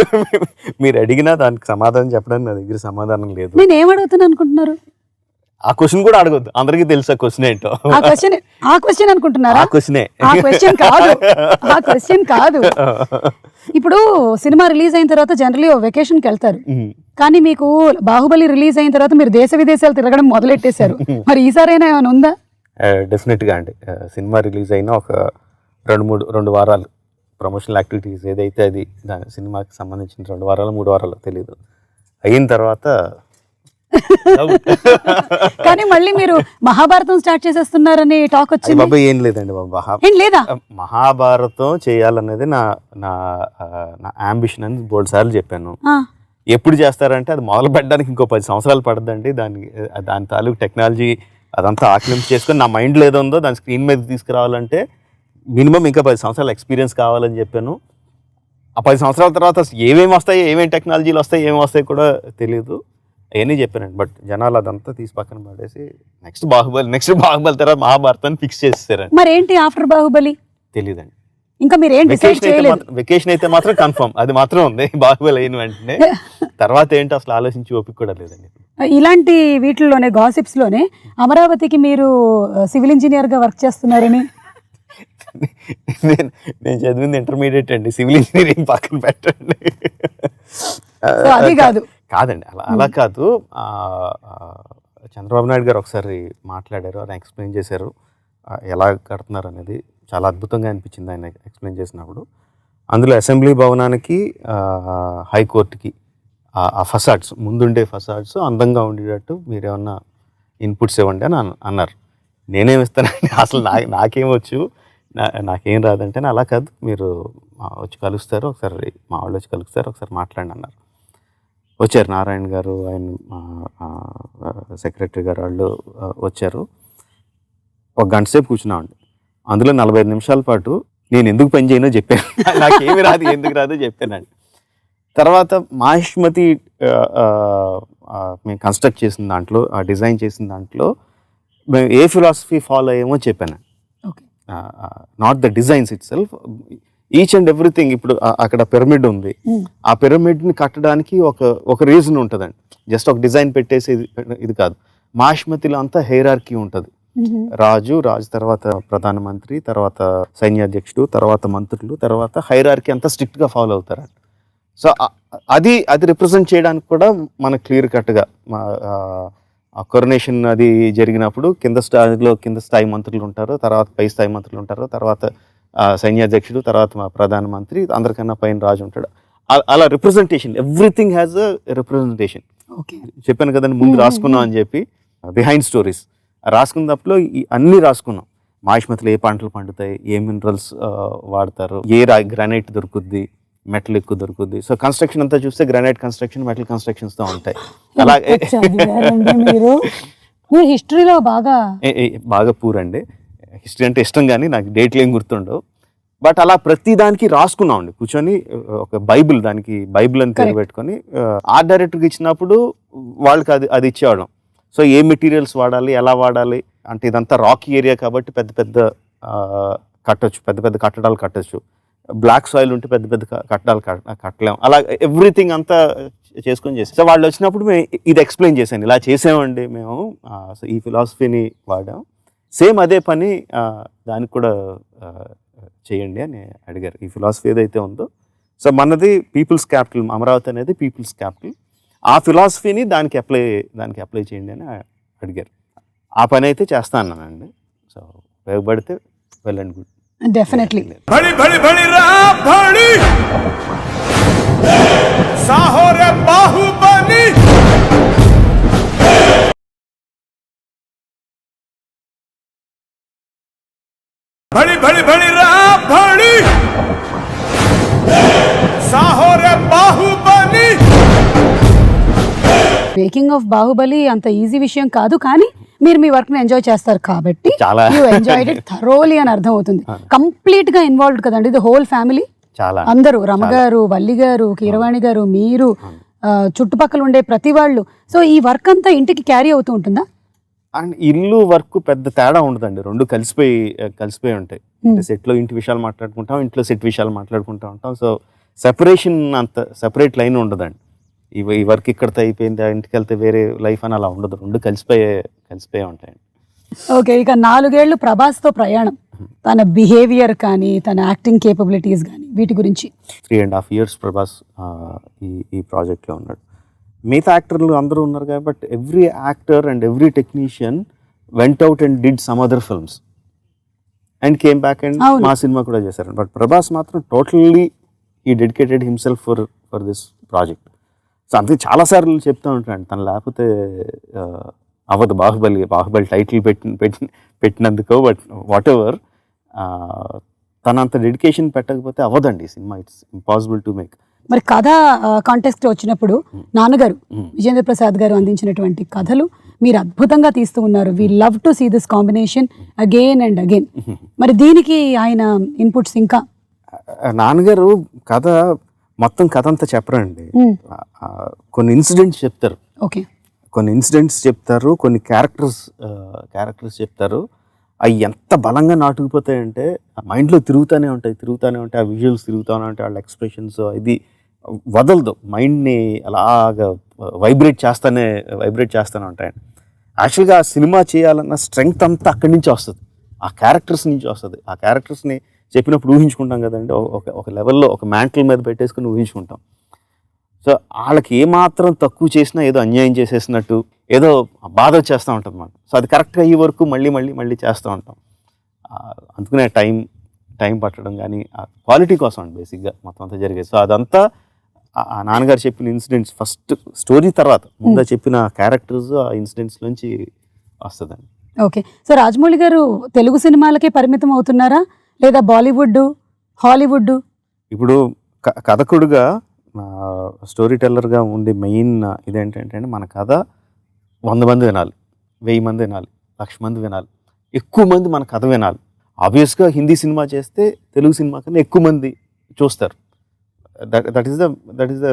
మీరు అడిగినా దానికి సమాధానం చెప్పడానికి నా దగ్గర సమాధానం లేదు. నేను ఏం అడుగుతున్నాను అనుకుంటున్నారు? ఆ క్వశ్చన్ కూడా అడగొద్దు, అందరికీ తెలుసు ఆ క్వశ్చన్ ఏంటో. ఆ క్వశ్చన్ అనుకుంటున్నారా? ఆ క్వశ్చన్ కాదు. ఇప్పుడు సినిమా రిలీజ్ అయిన తర్వాత జనరల్లీ వెకేషన్కి వెళ్తారు, కానీ మీకు బాహుబలి రిలీజ్ అయిన తర్వాత మీరు దేశ విదేశాలు తిరగడం మొదలెట్టేశారు. మరి ఈసారైనా ఏమైనా ఉందా? డెఫినెట్గా అండి. సినిమా రిలీజ్ అయిన ఒక 2 వారాలు ప్రమోషనల్ యాక్టివిటీస్ ఏదైతే అది దాని సినిమాకి సంబంధించిన 2 వారాలు 3 వారాలు తెలియదు అయిన తర్వాత కానీ మళ్ళీ మీరు మహాభారతం స్టార్ట్ చేసేస్తున్నారని టాక్ వచ్చింది. బాబా ఏం లేదండి బాబా, లేదా మహాభారతం చేయాలనేది నా అంబిషన్ అని 3 సార్లు చెప్పాను. ఎప్పుడు చేస్తారంటే అది మొదలు పెట్టడానికి ఇంకో 10 సంవత్సరాలు పడుతుందండి. దాని తాలూకు టెక్నాలజీ అదంతా ఆక్లింపు చేసుకొని నా మైండ్లో ఏదో ఉందో దాని స్క్రీన్ మీద తీసుకురావాలంటే మినిమం ఇంకా 10 సంవత్సరాల ఎక్స్పీరియన్స్ కావాలని చెప్పాను. ఆ 10 సంవత్సరాల తర్వాత ఏమేమి వస్తాయి, ఏమేమి టెక్నాలజీలు వస్తాయి, ఏమేమి వస్తాయి కూడా తెలియదు. అవన్నీ చెప్పానండి. బట్ జనాలు అదంతా తీసి పక్కన పడేసి నెక్స్ట్ బాహుబలి తర్వాత మహాభారతాన్ని ఫిక్స్ చేసేసారండి. మరేంటి ఆఫ్టర్ బాహుబలి తెలీదండి. ఇంకా మీరు ఏం డిసైడ్ చేయలేదు? వెకేషన్ అయితే మాత్రం కన్ఫర్మ్, అది మాత్రం ఉంది. బాహుబలి అయిన వెంటనే తర్వాత ఏంటి అసలు ఆలోచించి ఓపిక కూడా లేదండి. ఇలాంటి వీటిల్లోనే గాసిప్స్ లోనే అమరావతికి మీరు సివిల్ ఇంజనీర్ గా వర్క్ చేస్తున్నారని. నేను చదివింది ఇంటర్మీడియట్ అండి, సివిల్ ఇంజనీరింగ్ పక్కన పెట్టండి. అది కాదు కాదండి, అలా కాదు. చంద్రబాబు నాయుడు గారు ఒకసారి మాట్లాడారు, ఆయన ఎక్స్ప్లెయిన్ చేశారు ఎలా కడుతున్నారు అనేది. చాలా అద్భుతంగా అనిపించింది ఆయన ఎక్స్ప్లెయిన్ చేసినప్పుడు. అందులో అసెంబ్లీ భవనానికి హైకోర్టుకి ఆ ఫసాడ్స్, ముందుండే ఫసాడ్స్ అందంగా ఉండేటట్టు మీరు ఏమన్నా ఇన్పుట్స్ ఇవ్వండి అని అన్నారు. నేనేమి ఇస్తానండి, అసలు నాకేమొచ్చు, నాకేం రాదంటే అలా కాదు, మీరు వచ్చి కలుస్తారు ఒకసారి, మా వాళ్ళు వచ్చి కలుస్తారు ఒకసారి మాట్లాడి అన్నారు. వచ్చారు నారాయణ గారు, ఆయన సెక్రటరీ గారు వాళ్ళు వచ్చారు. ఒక గంట సేపు కూర్చున్నామండి. అందులో 45 నిమిషాల పాటు నేను ఎందుకు పని చేయనో చెప్పాను, నాకేమి రాదు ఎందుకు రాదో చెప్పానండి. తర్వాత మాహిష్మతి మేము కన్స్ట్రక్ట్ చేసిన దాంట్లో, ఆ డిజైన్ చేసిన దాంట్లో మేము ఏ ఫిలాసఫీ ఫాలో అయ్యామో చెప్పాను. Not the designs it self, each and everything. ఇప్పుడు అక్కడ పిరమిడ్ ఉంది, ఆ పిరమిడ్ని కట్టడానికి ఒక రీజన్ ఉంటుందండి. జస్ట్ ఒక డిజైన్ పెట్టేసి ఇది కాదు. మాహిష్మతిలో అంతా హైరార్కీ ఉంటుంది. రాజు తర్వాత ప్రధానమంత్రి, తర్వాత సైన్యాధ్యక్షుడు, తర్వాత మంత్రులు, తర్వాత హైరార్కీ అంతా స్ట్రిక్ట్గా ఫాలో అవుతారండి. సో అది రిప్రజెంట్ చేయడానికి కూడా మనకు క్లియర్ కట్గా కొరనేషన్ అది జరిగినప్పుడు కింద స్థాయి మంత్రులు ఉంటారు, తర్వాత పై స్థాయి మంత్రులు ఉంటారు, తర్వాత సైన్యాధ్యక్షుడు, తర్వాత ప్రధానమంత్రి, అందరికన్నా పైన రాజు ఉంటాడు. అలా representation, everything has a representation. చెప్పాను కదండి ముందు రాసుకున్నాం అని చెప్పి, బిహైండ్ స్టోరీస్ రాసుకున్నప్పుడు అన్నీ రాసుకున్నాం. మాహిష్మతిలో ఏ పంటలు పండుతాయి, ఏ మినరల్స్ వాడతారు, ఏ గ్రానైట్ దొరుకుద్ది, మెటల్ ఎక్కువ దొరుకుద్ది. సో కన్స్ట్రక్షన్ అంతా చూస్తే గ్రానైట్ కన్స్ట్రక్షన్, మెటల్ కన్స్ట్రక్షన్స్ తో ఉంటాయి. అలాగే హిస్టరీలో బాగా పూరండి. హిస్టరీ అంటే ఇష్టం కానీ నాకు డేట్లు ఏం గుర్తుండవు. బట్ అలా ప్రతి దానికి రాసుకున్నాం అండి కూర్చొని. ఒక బైబిల్, దానికి బైబిల్ అని పేరు పెట్టుకొని ఆర్ట్ డైరెక్టర్కి ఇచ్చినప్పుడు వాళ్ళకి అది ఇచ్చేవాళ్ళం. సో ఏ మెటీరియల్స్ వాడాలి, ఎలా వాడాలి అంటే, ఇదంతా రాకీ ఏరియా కాబట్టి పెద్ద పెద్ద కట్టడాలు కట్టచ్చు. బ్లాక్ సాయిల్ ఉంటే పెద్ద పెద్ద కట్టడాలు కట్టలేము. అలా ఎవ్రీథింగ్ అంతా చేసుకొని చేసాం. సో వాళ్ళు వచ్చినప్పుడు మేము ఇది ఎక్స్ప్లెయిన్ చేశాను, ఇలా చేసామండి మేము, ఈ ఫిలాసఫీని వాడాం, సేమ్ అదే పని దానికి కూడా చేయండి అని అడిగారు. ఈ ఫిలాసఫీ ఏదైతే ఉందో, సో మనది పీపుల్స్ క్యాపిటల్, అమరావతి అనేది పీపుల్స్ క్యాపిటల్, ఆ ఫిలాసఫీని దానికి అప్లై చేయండి అని అడిగారు. ఆ పని అయితే చేస్తా అన్నానండి. సో ఉపయోగపడితే వెల్ అండ్ గుడ్. డెఫినెట్లీ. भड़ी भड़ी भड़ी रा भड़ी साहो रे बाहुबली भड़ी भड़ी भड़ी रा भड़ी साहो रे बाहुबली. మేకింగ్ ఆఫ్ బాహుబలి అంత ఈజీ విషయం కాదు, కానీ మీరు మీ వర్క్ ని ఎంజాయ్ చేస్తారు కాబట్టి యు ఎంజాయ్డ్ ఇట్ థరోలీ అని అర్థం అవుతుంది. కంప్లీట్ గా ఇన్వాల్వ్డ్ కదండి, ది హోల్ ఫ్యామిలీ, అందరూ, రమగారు, వల్లి గారు, కీరవాణి గారు, మీరు, చుట్టుపక్కల ఉండే ప్రతి వాళ్ళు. సో ఈ వర్క్ అంతా ఇంటికి క్యారీ అవుతూ ఉంటుందా? అండ్ ఇల్లు వర్క్ పెద్ద తేడా ఉండదండి, రెండు కలిసిపోయి ఉంటాయి. సెట్లో ఇంటి విషయాలు మాట్లాడుకుంటాం, ఇంట్లో సెట్ విషయాలు మాట్లాడుకుంటూ ఉంటాం. సో సెపరేట్ లైన్ ఉండదండి. ఈ వర్క్ ఇక్కడితో అయిపోయింది, ఇంటికి వెళ్తే వేరే లైఫ్ అని అలా ఉండదు, రెండు కలిసిపోయే ఉంటాయండి. ఓకే, ఇక 4 ఏళ్ళు ప్రభాస్తో ప్రయాణం, తన బిహేవియర్ కానీ తన యాక్టింగ్ కేపబిలిటీస్ కానీ వీటి గురించి. 3.5 years ప్రభాస్ ఈ ప్రాజెక్ట్లో ఉన్నాడు. మిగతా యాక్టర్లు అందరూ ఉన్నారు కాబట్టి every actor and every technician went out and did some other films and came back and మా సినిమా కూడా చేశారు. బట్ ప్రభాస్ మాత్రం totally he dedicated himself for this project. So అందుకే చాలాసార్లు చెప్తూ ఉంటాను, తను లేకపోతే అవ్వదు బాహుబలి టైటిల్ పెట్టినందుకో, బట్ వాట్ ఎవర్, తనంత డెడికేషన్ పెట్టకపోతే అవ్వదండి ఈ సినిమా. It's impossible to make. మరి కథ కాంటెక్స్ట్ వచ్చినప్పుడు నాన్నగారు విజేంద్ర ప్రసాద్ గారు అందించినటువంటి కథలు మీరు అద్భుతంగా తీస్తూ ఉన్నారు. We love to see this combination again and again. మరి దీనికి ఆయన ఇన్పుట్స్ ఇంకా? నాన్నగారు మొత్తం కథ అంతా చెప్పరండి, కొన్ని ఇన్సిడెంట్స్ చెప్తారు. ఓకే, కొన్ని ఇన్సిడెంట్స్ చెప్తారు, కొన్ని క్యారెక్టర్స్ చెప్తారు. అవి ఎంత బలంగా నాటుకుపోతాయంటే మైండ్లో తిరుగుతూనే ఉంటాయి. ఆ విజువల్స్ తిరుగుతూనే ఉంటాయి, వాళ్ళ ఎక్స్ప్రెషన్స్ ఇది వదలదు, మైండ్ని అలాగా వైబ్రేట్ చేస్తూనే ఉంటాయండి. యాక్చువల్గా ఆ సినిమా చేయాలన్న స్ట్రెంగ్త్ అంతా అక్కడి నుంచి వస్తుంది, ఆ క్యారెక్టర్స్ నుంచి వస్తుంది. ఆ క్యారెక్టర్స్ని చెప్పినప్పుడు ఊహించుకుంటాం కదండి, ఒక లెవెల్లో ఒక మ్యాంటిల్ మీద పెట్టేసుకుని ఊహించుకుంటాం. సో వాళ్ళకి ఏమాత్రం తక్కువ చేసినా ఏదో అన్యాయం చేసేసినట్టు, ఏదో బాధ వచ్చేస్తూ ఉంటుంది అన్నమాట. సో అది కరెక్ట్గా అయ్యే వరకు మళ్ళీ చేస్తూ ఉంటాం. అందుకనే టైం పట్టడం కానీ ఆ క్వాలిటీ కోసం అండి బేసిక్గా మొత్తం అంతా జరిగేది. సో అదంతా ఆ నాన్నగారు చెప్పిన ఇన్సిడెంట్స్ ఫస్ట్ స్టోరీ తర్వాత ముందు చెప్పిన క్యారెక్టర్స్ ఆ ఇన్సిడెంట్స్ నుంచి వస్తుందండి. ఓకే. సో రాజమౌళి గారు తెలుగు సినిమాలకే పరిమితం అవుతున్నారా, లేదా బాలీవుడ్, హాలీవుడ్? ఇప్పుడు కథకుడుగా స్టోరీ టెల్లర్గా ఉండే మెయిన్ ఇదేంటంటే మన కథ 100 మంది వినాలి, 1000 మంది వినాలి, 1,00,000 మంది వినాలి, ఎక్కువ మంది మన కథ వినాలి. ఆబ్వియస్గా హిందీ సినిమా చేస్తే తెలుగు సినిమా కన్నా ఎక్కువ మంది చూస్తారు. That is the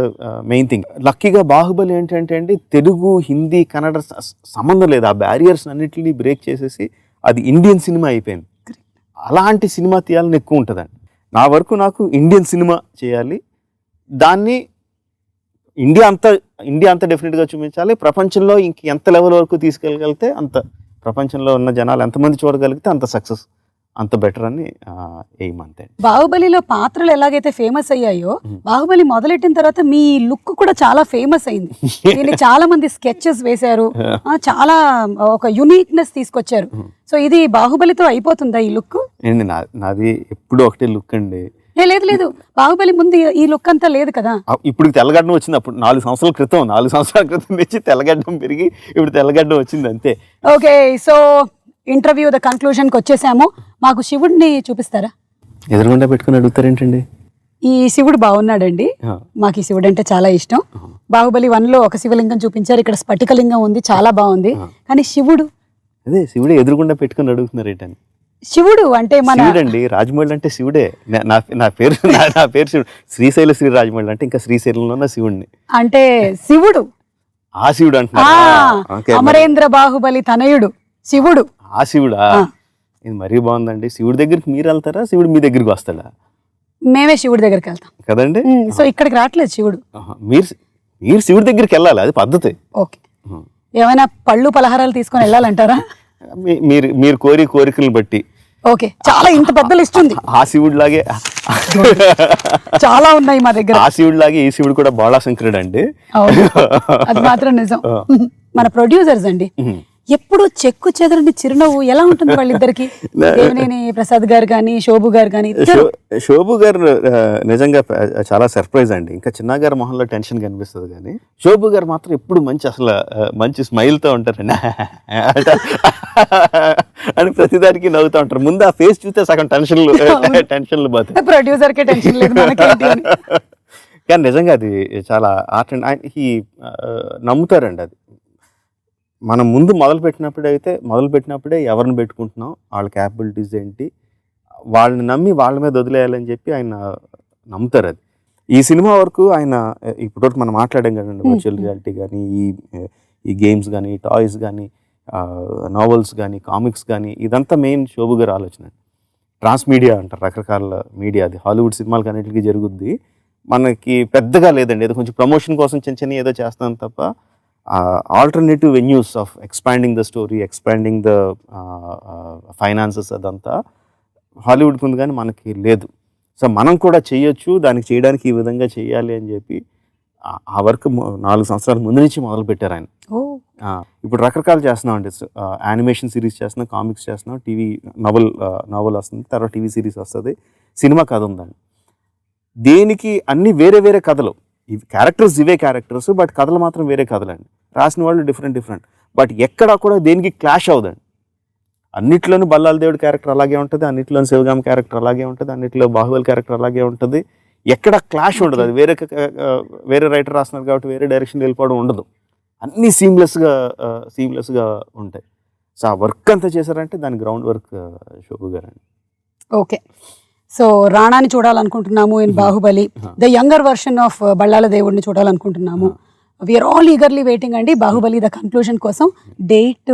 main thing. లక్కీగా బాహుబలి ఏంటంటే అండి తెలుగు, హిందీ, కన్నడ సంబంధం లేదు, ఆ బ్యారియర్స్ అన్నిటిని బ్రేక్ చేసేసి అది ఇండియన్ సినిమా అయిపోయింది. అలాంటి సినిమా తీయాలని ఎక్కువ ఉంటుందండి. నాకు ఇండియన్ సినిమా చేయాలి, దాన్ని ఇండియా అంతా డెఫినెట్గా చూపించాలి. ప్రపంచంలో ఎంత లెవెల్ వరకు తీసుకెళ్ళగలిగితే అంత, ప్రపంచంలో ఉన్న జనాలు ఎంతమంది చూడగలిగితే అంత సక్సెస్, అంత బెటర్ అని ఎయిమ్ అంతే. బాహుబలిలో పాత్రలు ఎలాగైతే ఫేమస్ అయ్యాయో, బాహుబలి మొదలెట్టిన తర్వాత మీ లుక్ కూడా చాలా ఫేమస్ అయింది. దీన్ని చాలా మంది స్కెచెస్ వేశారు, చాలా ఒక యూనిక్నెస్ తీసుకొచ్చారు. సో ఇది బాహుబలితో అయిపోతుందా ఈ లుక్? నాది ఎప్పుడు ఒకటే లుక్ అండి. లేదు, బాహుబలి ముందు ఈ లుక్ అంతా లేదు కదా. ఇప్పుడు తెల్లగడ్డం వచ్చింది, అప్పుడు 4 సంవత్సరాల క్రితం తెచ్చి తెల్లగడ్డం పెరిగి ఇప్పుడు తెల్లగడ్డం వచ్చింది అంతే. ఓకే, సో ఇంటర్వ్యూ ద కన్క్లూజన్కి వచ్చేసాము. మాకు శివుడిని చూపిస్తారా? ఎదురుగుండా పెట్టుకుని అడుగుతారేంటండి? ఈ శివుడు బాగున్నాడండి, మాకు ఈ శివుడు అంటే చాలా ఇష్టం. బాహుబలి 1లో ఒక శివలింగం చూపించారు, ఇక్కడ స్ఫటికలింగం ఉంది, చాలా బాగుంది. కానీ శివుడు ఎదురుగుండా పెట్టుకుని అడుగుతున్నారు ఏంటని? శివుడు అంటే మన శివుడండి, రాజమౌళి అంటే శివుడే. నా పేరు శివుడు. శ్రీశైల శ్రీ రాజమౌళి అంటే ఇంకా శ్రీశైలంలో ఉన్న శివుడిని అంటే శివుడు, ఆ శివుడు అంటున్నారు. అమరేంద్ర బాహుబలి తనయుడు శివుడు, ఆ శివుడా? ఇది మరీ బాగుందండి. శివుడి దగ్గరికి మీరు వెళ్తారా, శివుడు మీ దగ్గరికి వస్తాడా? మేమే శివుడి దగ్గరికి వెళ్తాం కదండి. సో ఇక్కడికి రావట్లేదు శివుడు, మీరు శివుడి దగ్గరికి వెళ్ళాలి, అది పద్ధతి. ఓకే, ఏమైనా పళ్ళు పలహారాలు తీసుకొని వెళ్ళాలంటారా? మీరు కోరికలను బట్టి. ఓకే, చాలా ఇంత పెద్ద లిస్ట్ ఉంది. ఆ శివుడు లాగే చాలా ఉన్నాయి మా దగ్గర. ఆ శివుడు లాగే ఈ శివుడు కూడా బాలాశంకరుడు అండి, అది మాత్రం నిజం. మన ప్రొడ్యూసర్స్ అండి ఎప్పుడు చెక్కు చెదరని చిరునవ్వు ఎలా ఉంటుంది వాళ్ళిద్దరికి, దేవినేని ప్రసాద్ గారు కానీ శోభు గారు కానీ. శోభు గారు నిజంగా చాలా సర్ప్రైజ్ అండి. ఇంకా చిన్న గారి మొహంలో టెన్షన్ కనిపిస్తుంది, కానీ శోభు గారు మాత్రం ఎప్పుడు మంచి స్మైల్ తో ఉంటారండి అని ప్రతిదానికి నవ్వుతూ ఉంటారు. ముందు ఆ ఫేస్ చూస్తే సగం టెన్షన్లు పోతాయి. ప్రొడ్యూసర్ కే టెన్షన్ లేదు కానీ నిజంగా అది చాలా ఆర్ట్ అండ్ నమ్ముతారండి. అది మనం ముందు మొదలుపెట్టినప్పుడే ఎవరిని పెట్టుకుంటున్నాం, వాళ్ళ క్యాపబిలిటీస్ ఏంటి, వాళ్ళని నమ్మి వాళ్ళ మీద వదిలేయాలని చెప్పి ఆయన నమ్ముతారు. అది ఈ సినిమా వరకు ఆయన ఇప్పటివరకు మనం మాట్లాడాం కదండి, వర్చువల్ రియాలిటీ కానీ, ఈ గేమ్స్ కానీ, టాయ్స్ కానీ, నావెల్స్ కానీ, కామిక్స్ కానీ, ఇదంతా మెయిన్ శోభు గారి ఆలోచన. ట్రాన్స్మీడియా అంటారు, రకరకాల మీడియా. అది హాలీవుడ్ సినిమాలకి అన్నిటికీ జరుగుద్ది, మనకి పెద్దగా లేదండి. ఏదో కొంచెం ప్రమోషన్ కోసం చిన్న ఏదో చేస్తాం తప్ప alternative venues of expanding the story, expanding the finances అదంతా హాలీవుడ్కి ఉంది, కానీ మనకి లేదు. సో మనం కూడా చేయొచ్చు, దానికి చేయడానికి ఈ విధంగా చేయాలి అని చెప్పి ఆ వర్క్ 4 సంవత్సరాల ముందు నుంచి మొదలు పెట్టారు ఆయన. ఇప్పుడు రకరకాలు చేస్తున్నాం అండి, యానిమేషన్ సిరీస్ చేస్తున్నాం, కామిక్స్ చేస్తున్నాం, టీవీ నావెల్ వస్తుంది, తర్వాత టీవీ సిరీస్ వస్తుంది, సినిమా కథ ఉందండి. దేనికి అన్ని వేరే కథలు, ఇవి క్యారెక్టర్స్ ఇవే క్యారెక్టర్స్, బట్ కథలు మాత్రం వేరే కథలండి. రాసిన వాళ్ళు డిఫరెంట్, బట్ ఎక్కడా కూడా దేనికి క్లాష్ అవుదండి. అన్నిట్లోనూ బల్లాల దేవుడి క్యారెక్టర్ అలాగే ఉంటుంది, అన్నిట్లోనూ శివగామి క్యారెక్టర్ అలాగే ఉంటుంది, అన్నిట్లో బాహుబలి క్యారెక్టర్ అలాగే ఉంటుంది. ఎక్కడ క్లాష్ ఉండదు. అది వేరే రైటర్ రాస్తున్నారు కాబట్టి వేరే డైరెక్షన్ వెళ్ళిపోవడం ఉండదు, అన్నీ సీమ్లెస్గా ఉంటాయి. సో ఆ వర్క్ అంతా చేశారంటే దాని గ్రౌండ్ వర్క్ శోభు గారు అండి. ఓకే, సో రాణాని చూడాలనుకుంటున్నాము in Baahubali, the younger version of బళ్ళాల దేవుడిని చూడాలనుకుంటున్నాము. వీఆర్ ఆల్ ఈగర్లీ వెయిటింగ్ అండి బాహుబలి ద కన్క్లూజన్ కోసం. డేట్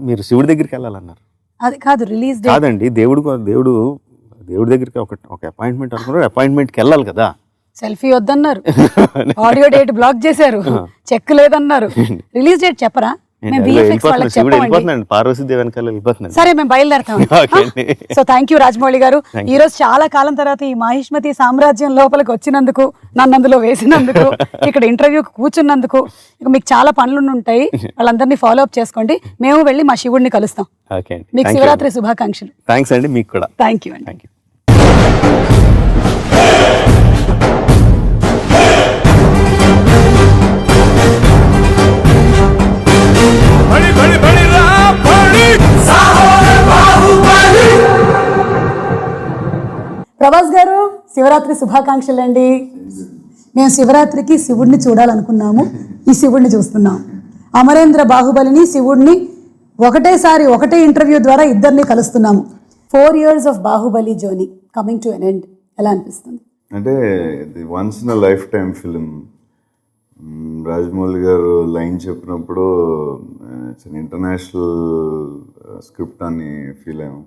మీరు శివుడి దగ్గరికి వెళ్ళాలన్నారు. అది కాదు, రిలీజ్ డేట్ కాదండి, దేవుడి దగ్గరికి ఒక అపాయింట్మెంట్ అనుకున్నారు, అపాయింట్మెంట్కి వెళ్ళాలి కదా. సెల్ఫీ వద్దన్నారు, ఆడియో డేట్ బ్లాక్ చేశారు, చెక్ లేదన్నారు, రిలీజ్ డేట్ చెప్పరా? మేము VFX వాళ్ళకి చెప్పండి. పార్వతీదేవి వెనకాల వెళ్ళిపోతున్నాను. సరే మేము బయలుదేరుతాం. సో థ్యాంక్ యూ రాజమౌళి గారు. ఈ రోజు చాలా కాలం తర్వాత ఈ మాహిష్మతి సామ్రాజ్యం లోపలికి వచ్చినందుకు, నన్ను అందులో వేసినందుకు, ఇక్కడ ఇంటర్వ్యూకి కూర్చున్నందుకు, ఇక మీకు చాలా పనులు ఉంటాయి, వాళ్ళందరినీ ఫాలో అప్ చేసుకోండి. మేము వెళ్ళి మా శివుడిని కలుస్తాం. మీకు శివరాత్రి శుభాకాంక్షలు. థ్యాంక్స్ అండి, మీకు కూడా థ్యాంక్ యూ అండి. Thank you. बड़ी बड़ी बड़ी राम बड़ी साहो रे बाहुबली. ప్రభాస్ గారు శివరాత్రి శుభాకాంక్షలు అండి. మేము శివరాత్రికి శివుడిని చూడాలనుకున్నాము, ఈ శివుడిని చూస్తున్నాం. అమరేంద్ర బాహుబలిని శివుడిని ఒకటేసారి ఒకటే ఇంటర్వ్యూ ద్వారా ఇద్దరిని కలుస్తున్నాము. 4 years of Baahubali journey coming to an end. ఎలా అనిపిస్తుంది? అంటే ఇది once in a life time film. Rajamouli గారు లైన్ చెప్పినప్పుడు ఇంటర్నేషనల్ స్క్రిప్ట్ అని ఫీల్ అయ్యాము.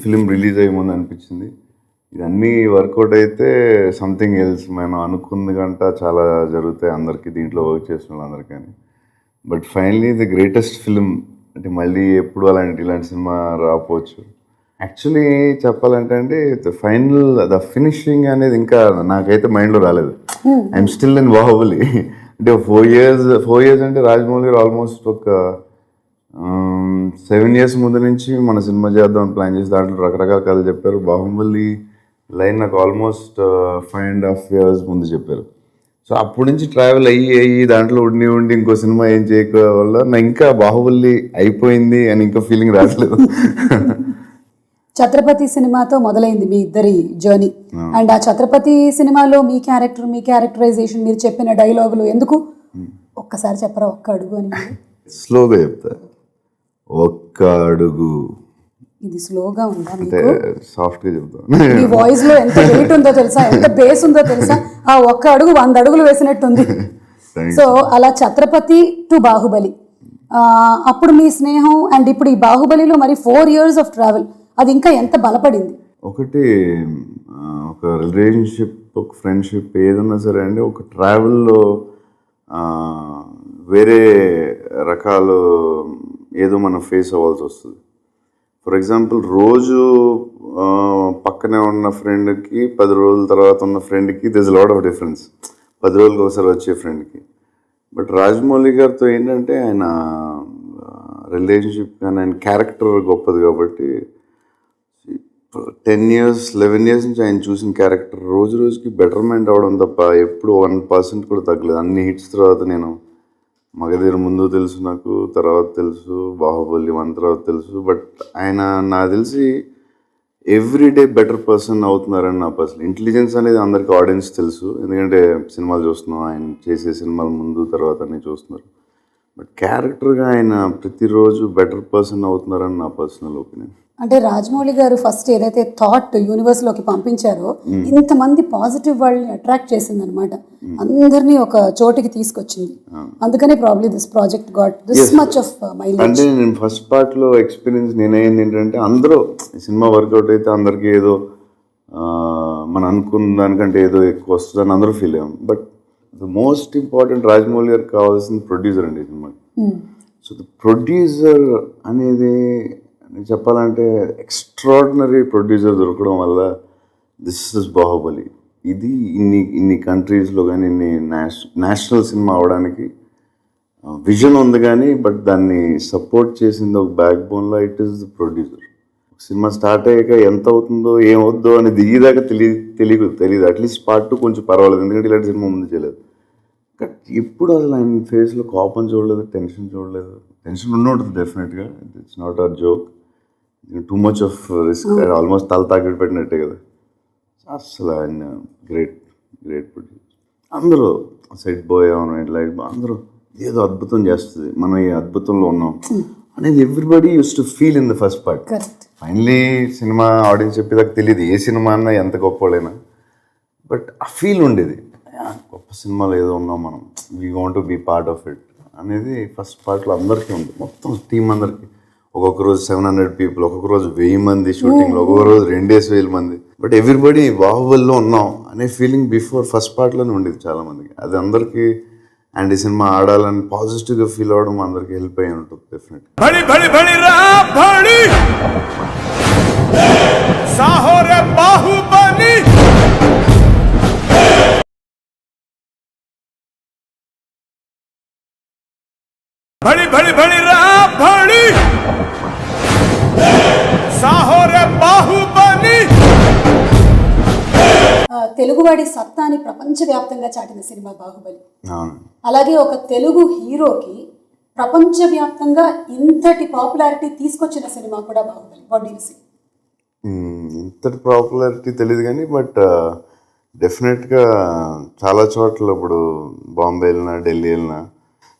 ఫిలిం రిలీజ్ అయ్యే ముందు అనిపించింది ఇదన్నీ వర్కౌట్ అయితే సంథింగ్ ఎల్స్. మనం అనుకుంది గంట చాలా జరుగుతాయి అందరికీ, దీంట్లో వర్క్ చేసిన వాళ్ళందరికీ. But finally the greatest film. అంటే మళ్ళీ ఎప్పుడు ఇలాంటి సినిమా రాకపోవచ్చు. యాక్చువల్లీ చెప్పాలంటే అండి ద ఫినిషింగ్ అనేది ఇంకా నాకైతే మైండ్లో రాలేదు. I'm still in Baahubali. అంటే 4 years అంటే రాజమౌళి గారు ఆల్మోస్ట్ ఒక 7 years ముందు నుంచి మన సినిమా చేద్దాం ప్లాన్ చేసి దాంట్లో రకరకాల కథలు చెప్పారు. బాహుబలి లైన్ నాకు ఆల్మోస్ట్ 5.5 years ముందు చెప్పారు. సో అప్పటి నుంచి ట్రావెల్ అయ్యి దాంట్లో ఉండి ఇంకో సినిమా ఏం చేయక వల్ల నా ఇంకా బాహుబలి అయిపోయింది అని ఇంకా ఫీలింగ్ రావట్లేదు. ఛత్రపతి సినిమాతో మొదలైంది మీ ఇద్దరి జర్నీ. అండ్ ఆ ఛత్రపతి సినిమాలో మీ క్యారెక్టరైజేషన్, మీరు చెప్పిన డైలాగులు ఎందుకు ఒక్కసారి చెప్పరా? ఒక్క అడుగు అని. స్లోగా చెప్తా, ఒక్క అడుగు. ఇది స్లోగా ఉందా అంటే మీకు? సాఫ్ట్ గా చెప్తాను. మీ వాయిస్ లో ఎంత వెయిట్ ఉందో తెలుసా, ఎంత బేస్ ఉందో తెలుసా? ఆ ఒక్క అడుగు 100 అడుగులు వేసినట్టుంది. సో అలా ఛత్రపతి టు బాహుబలి, అప్పుడు మీ స్నేహం అండ్ ఇప్పుడు ఈ బాహుబలిలో మరి 4 years ఆఫ్ ట్రావెల్, అది ఇంకా ఎంత బలపడింది? ఒకటి ఒక రిలేషన్షిప్, ఒక ఫ్రెండ్షిప్ ఏదన్నా సరే అండి, ఒక ట్రావెల్లో వేరే రకాలు ఏదో మనం ఫేస్ అవ్వాల్సి వస్తుంది. ఫర్ ఎగ్జాంపుల్ రోజు పక్కనే ఉన్న ఫ్రెండ్కి 10 రోజుల తర్వాత ఉన్న ఫ్రెండ్కి దిస్ లాట్ ఆఫ్ డిఫరెన్స్. 10 రోజులకు ఒకసారి వచ్చే ఫ్రెండ్కి. బట్ రాజమౌళి గారితో ఏంటంటే ఆయన రిలేషన్షిప్ కానీ ఆయన క్యారెక్టర్ గొప్పది కాబట్టి 10 years 11 years నుంచి ఆయన చూసిన క్యారెక్టర్ రోజు రోజుకి బెటర్మెంట్ అవ్వడం తప్ప ఎప్పుడు 1% కూడా తగ్గలేదు. అన్ని హిట్స్ తర్వాత నేను మగధీర ముందు తెలుసు, నాకు తర్వాత తెలుసు, బాహుబలి 1 తర్వాత తెలుసు. బట్ ఆయన నాకు తెలిసి ఎవ్రీడే బెటర్ పర్సన్ అవుతున్నారని నా పర్సనల్ ఇంటెలిజెన్స్ అనేది అందరికీ ఆడియన్స్ తెలుసు, ఎందుకంటే సినిమాలు చూస్తున్నాం, ఆయన చేసే సినిమాలు ముందు తర్వాత అన్నీ చూస్తున్నారు. బట్ క్యారెక్టర్గా ఆయన ప్రతిరోజు బెటర్ పర్సన్ అవుతున్నారని నా పర్సనల్ ఒపీనియన్. అంటే రాజమౌళి గారు ఫస్ట్ ఏదైతే థాట్ యూనివర్స్ లోకి పంపించారో, ఇంతమంది పాజిటివ్ వాళ్ళని అట్రాక్ట్ చేసింది అనమాట, అందరినీ ఒక చోటికి తీసుకొచ్చింది. అందుకనే probably this project got this much of mileage. అంటే నేను ఫస్ట్ పార్ట్ లో ఎక్స్పీరియన్స్ నేనేంది ఏంటంటే, అందరూ సినిమా వర్కౌట్ అయితే అందరికీ ఏదో మనం అనుకున్న దానికంటే ఏదో ఎక్కువ వస్తుందని అందరూ ఫీల్ అయ్యాం. But the most important Rajamouli గారికి కావాల్సింది ప్రొడ్యూసర్ అండి సినిమా. సో ద ప్రొడ్యూసర్ అనేది చెప్పాలంటే ఎక్స్ట్రాడినరీ ప్రొడ్యూసర్ దొరకడం వల్ల దిస్ ఇస్ బాహుబలి. ఇది ఇన్ని కంట్రీస్లో కానీ ఇన్ని నేషనల్ సినిమా అవడానికి విజన్ ఉంది కానీ, బట్ దాన్ని సపోర్ట్ చేసింది ఒక బ్యాక్ బోన్లో it is the producer. Cinema start అయ్యాక ఎంత అవుతుందో ఏమవుద్దో అని దిగేదాకా తెలియదు. అట్లీస్ట్ పార్ట్ 2 కొంచెం పర్వాలేదు, ఎందుకంటే ఇలాంటి సినిమా ముందు చేయలేదు. బట్ ఇప్పుడు అసలు ఆయన ఫేస్లో కోపం చూడలేదు, టెన్షన్ చూడలేదు. టెన్షన్ ఉంటుంది డెఫినెట్గా, it's not a joke. Too much of risk, almost తల తాకిడి పెట్టినట్టే కదా. అసలు ఆయన గ్రేట్ ప్రొడ్యూసర్. అందరూ సెట్ బాయ్ అవును, లైట్ అందరూ ఏదో అద్భుతం చేస్తుంది, మనం ఈ అద్భుతంలో ఉన్నాం అనేది everybody use to feel in the first part. Finally సినిమా ఆడియన్స్ చెప్పేదాకా తెలియదు ఏ సినిమా అన్నా ఎంత గొప్పవాళ్ళైనా, బట్ ఆ ఫీల్ ఉండేది. గొప్ప సినిమాలో ఏదో ఉన్నాం మనం, we want to be part of it అనేది ఫస్ట్ పార్ట్లో అందరికీ ఉంది, మొత్తం టీం అందరికీ. ఒక్కొక్క రోజు 700 పీపుల్, ఒక్కొక్క రోజు 1000 మంది షూటింగ్లో, ఒక్కొక్క రోజు 2000 మంది. బట్ ఎవ్రీబడి బాహుబలిలో ఉన్నాం అనే ఫీలింగ్ బిఫోర్ ఫస్ట్ పార్ట్లోనే ఉండేది చాలా మందికి. అది అందరికీ అండ్ ఈ సినిమా ఆడాలని పాజిటివ్గా ఫీల్ అవ్వడం అందరికీ హెల్ప్ అయ్యి ఉంటుంది డెఫినెట్. भड़ी भड़ी भड़ी रा भड़ी साहो रे बाहुबली भड़ी भड़ी भड़ी रा भड़ी साहो रे बाहुबली తెలుగువాడి సత్తాని ప్రపంచవ్యాప్తంగా చాటిన సినిమా బాహుబలి. అవును. అలాగే ఒక తెలుగు హీరోకి ప్రపంచవ్యాప్తంగా ఇంతటి పాపులారిటీ తీసుకొచ్చిన సినిమా కూడా Baahubali. What do you see? ఇంతటి పాపులారిటీ తెలియదు కానీ బట్ డెఫినెట్గా చాలా చోట్ల ఇప్పుడు బాంబే వెళ్ళినా ఢిల్లీ వెళ్ళినా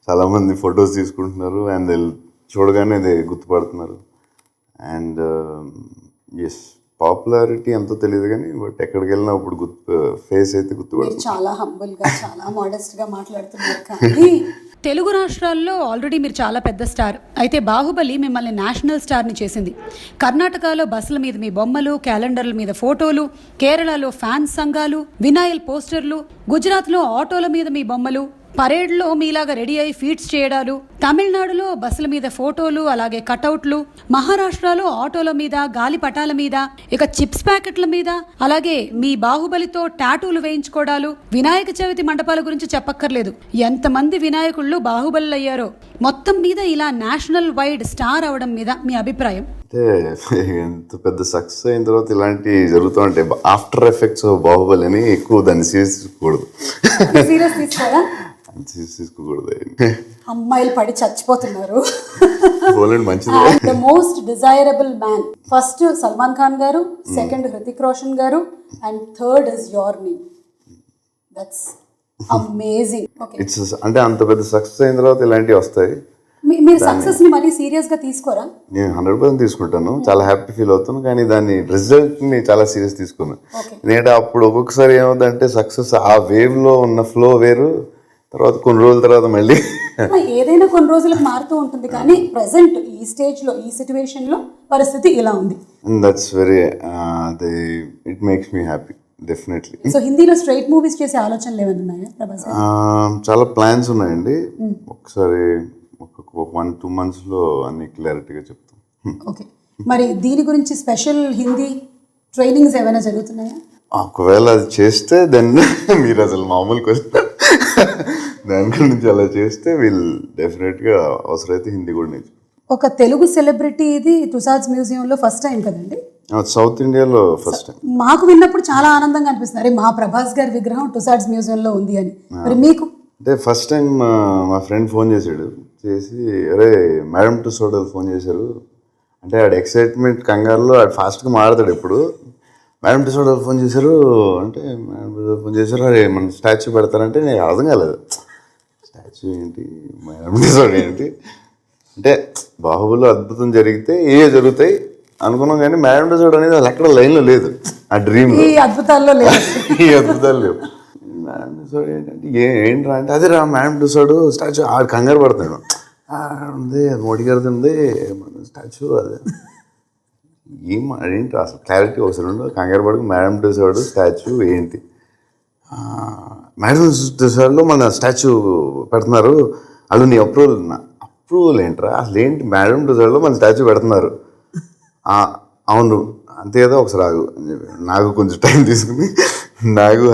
చాలామంది ఫొటోస్ తీసుకుంటున్నారు అండ్ చూడగానే అది గుర్తుపడుతున్నారు. అండ్ ఎస్, పాపులారిటీ ఎంతో తెలియదు కానీ బట్ ఎక్కడికి వెళ్ళినా ఇప్పుడు ఫేస్ అయితే గుర్తుపడుతుంది. చాలా హంబుల్గా, చాలా మోడెస్ట్గా మాట్లాడుతున్నారు. కానీ తెలుగు రాష్ట్రాల్లో ఆల్రెడీ మీరు చాలా పెద్ద స్టార్. అయితే బాహుబలి మిమ్మల్ని నేషనల్ స్టార్ని చేసింది. కర్ణాటకలో బస్సుల మీద మీ బొమ్మలు, క్యాలెండర్ల మీద ఫోటోలు, కేరళలో ఫ్యాన్స్ సంఘాలు, వినాయల్ పోస్టర్లు, గుజరాత్లో ఆటోల మీద మీ బొమ్మలు, పరేడ్లో మీలాగా రెడీ అయి ఫీట్స్ చేయడాలు, తమిళనాడులో బస్సుల మీద ఫోటోలు, అలాగే కటౌట్లు, మహారాష్ట్రలో ఆటోల మీద, గాలి పటాల మీద, ఇక చిప్స్ ప్యాకెట్ల మీద, అలాగే మీ బాహుబలితో టాటూలు వేయించుకోవడాలు, వినాయక చవితి మండపాల గురించి చెప్పక్కర్లేదు. ఎంతమంది వినాయకుళ్ళు బాహుబలి అయ్యారో. మొత్తం మీద ఇలా నేషనల్ వైడ్ స్టార్ అవడం మీద మీ అభిప్రాయం? అంటే ఎంత పెద్ద సక్సెస్ అయిన తర్వాత ఇలాంటి జరుగుతూ ఉంటాయి. ఆఫ్టర్ ఎఫెక్ట్స్ బాహుబలి అని ఎక్కువ దాన్ని సీరియస్ తీసుకోకూడదు. సీరియస్ తీసుకోరా? తీసుకోకూడదు. అమ్మాయిలు పడి చచ్చిపోతున్నారు. మంచిది. The most desirable man, first Salman Khan గారు, సెకండ్ హృతిక్ రోషన్ గారు, and third is your name. That's amazing. It's అంటే అంత పెద్ద సక్సెస్ అయిన తర్వాత ఇలాంటివి వస్తాయి. మీరు సక్సెస్ ని మరీ సీరియస్ గా తీసుకోరా? నేను 100% తీసుకుంటాను, చాలా హ్యాపీ ఫీల్ అవుతాను. కానీ దాని రిజల్ట్ ని చాలా సీరియస్ తీసుకున్నాను. ఎందుకంటే అప్పుడు ఒక్కొక్కసారి ఏమవుతుందంటే సక్సెస్ ఆ వేవ్ లో ఉన్న ఫ్లో వేరు, తర్వాత కొన్ని రోజుల తర్వాత మళ్ళీ ఏదైనా కొన్ని రోజులకు మారుతూ ఉంటుంది. కానీ ప్రెసెంట్ ఈ స్టేజ్ లో, ఈ సిచ్యువేషన్ లో పరిస్థితి ఇలా ఉంది. That's very it makes me happy definitely. So హిందీలో స్ట్రైట్ మూవీస్ చేసే ఆలోచనలు ఏమైనా ఉన్నాయా ప్రభాస్? చాలా ప్లాన్స్ ఉన్నాయండి. ఒకసారి ఒక 1-2 monthsలో అన్ని క్లారిటీగా చెప్తాం. ఓకే, మరి దీని గురించి స్పెషల్ హిందీ ట్రైనింగ్స్ ఏమైనా జరుగుతున్నాయా? ఒకవేళ అది చేస్తే దెన్ మీరు అసలు మామూలు క్వశ్చన్, దాని గురించి అలా చేస్తే వీళ్ళు డెఫినెట్గా అవసరమైతే హిందీ కూడా నేర్చుకుంటాం. ఒక తెలుగు సెలబ్రిటీ ఇది టుసాడ్స్ మ్యూజియంలో ఫస్ట్ టైం కదండి? సౌత్ ఇండియాలో ఫస్ట్ టైం. మాకు విన్నప్పుడు చాలా ఆనందంగా అనిపిస్తుంది, అరే మా ప్రభాస్ గారి విగ్రహం టుసాడ్స్ మ్యూజియంలో ఉంది అని. మరి మీకు? అంటే ఫస్ట్ టైం మా ఫ్రెండ్ ఫోన్ చేశాడు, చేసి అరే మేడం టుసాడ్ ఫోన్ చేశారు అంటే ఆడు ఎక్సైట్మెంట్ కంగారులో ఆడు ఫాస్ట్గా మాట్లాడతాడు. ఇప్పుడు మేడం టుసాడ్ ఫోన్ చేశారు అంటే మేడం ఫోన్ చేశారు, అరే మన స్టాచ్యూ పెడతారంటే నేను అర్థం కాలేదు. స్టాచ్యూ ఏంటి, మేడం టుసాడ్ ఏంటి అంటే బాహుబలిలో అద్భుతం జరిగితే ఏ జరుగుతాయి అనుకున్నాం, కానీ మేడం టుసాడ్ అనేది అసలు ఎక్కడ లైన్లో లేదు. ఆ డ్రీమ్ ఈ అద్భుతాల్లో లేదు, ఈ అద్భుతాలు లేవు. మేడం టుసాడ్ ఏంటంటే ఏంట్రా అంటే అదే రా మేడం టుసాడ్ స్టాచ్యూ. ఆడు కంగారు పడతాడు, ఉంది మోడీ గారిది ఉంది స్టాచ్యూ, అదే ఏం అదేంటి అసలు క్లారిటీ అవసరం ఉండదు. కంగారు పడకు, మేడం టుసాడ్ స్టాచ్యూ ఏంటి, మేడం టుసాడ్లో మన స్టాచ్యూ పెడుతున్నారు, వాళ్ళు నీ అప్రూవల్ ఏంట్రా అసలు ఏంటి, మేడం టుసాడ్లో మన స్టాచ్యూ పెడుతున్నారు, అవును అంతే కదా ఒకసారి ఆగు అని చెప్పి నాకు కొంచెం టైం తీసుకుని నాకు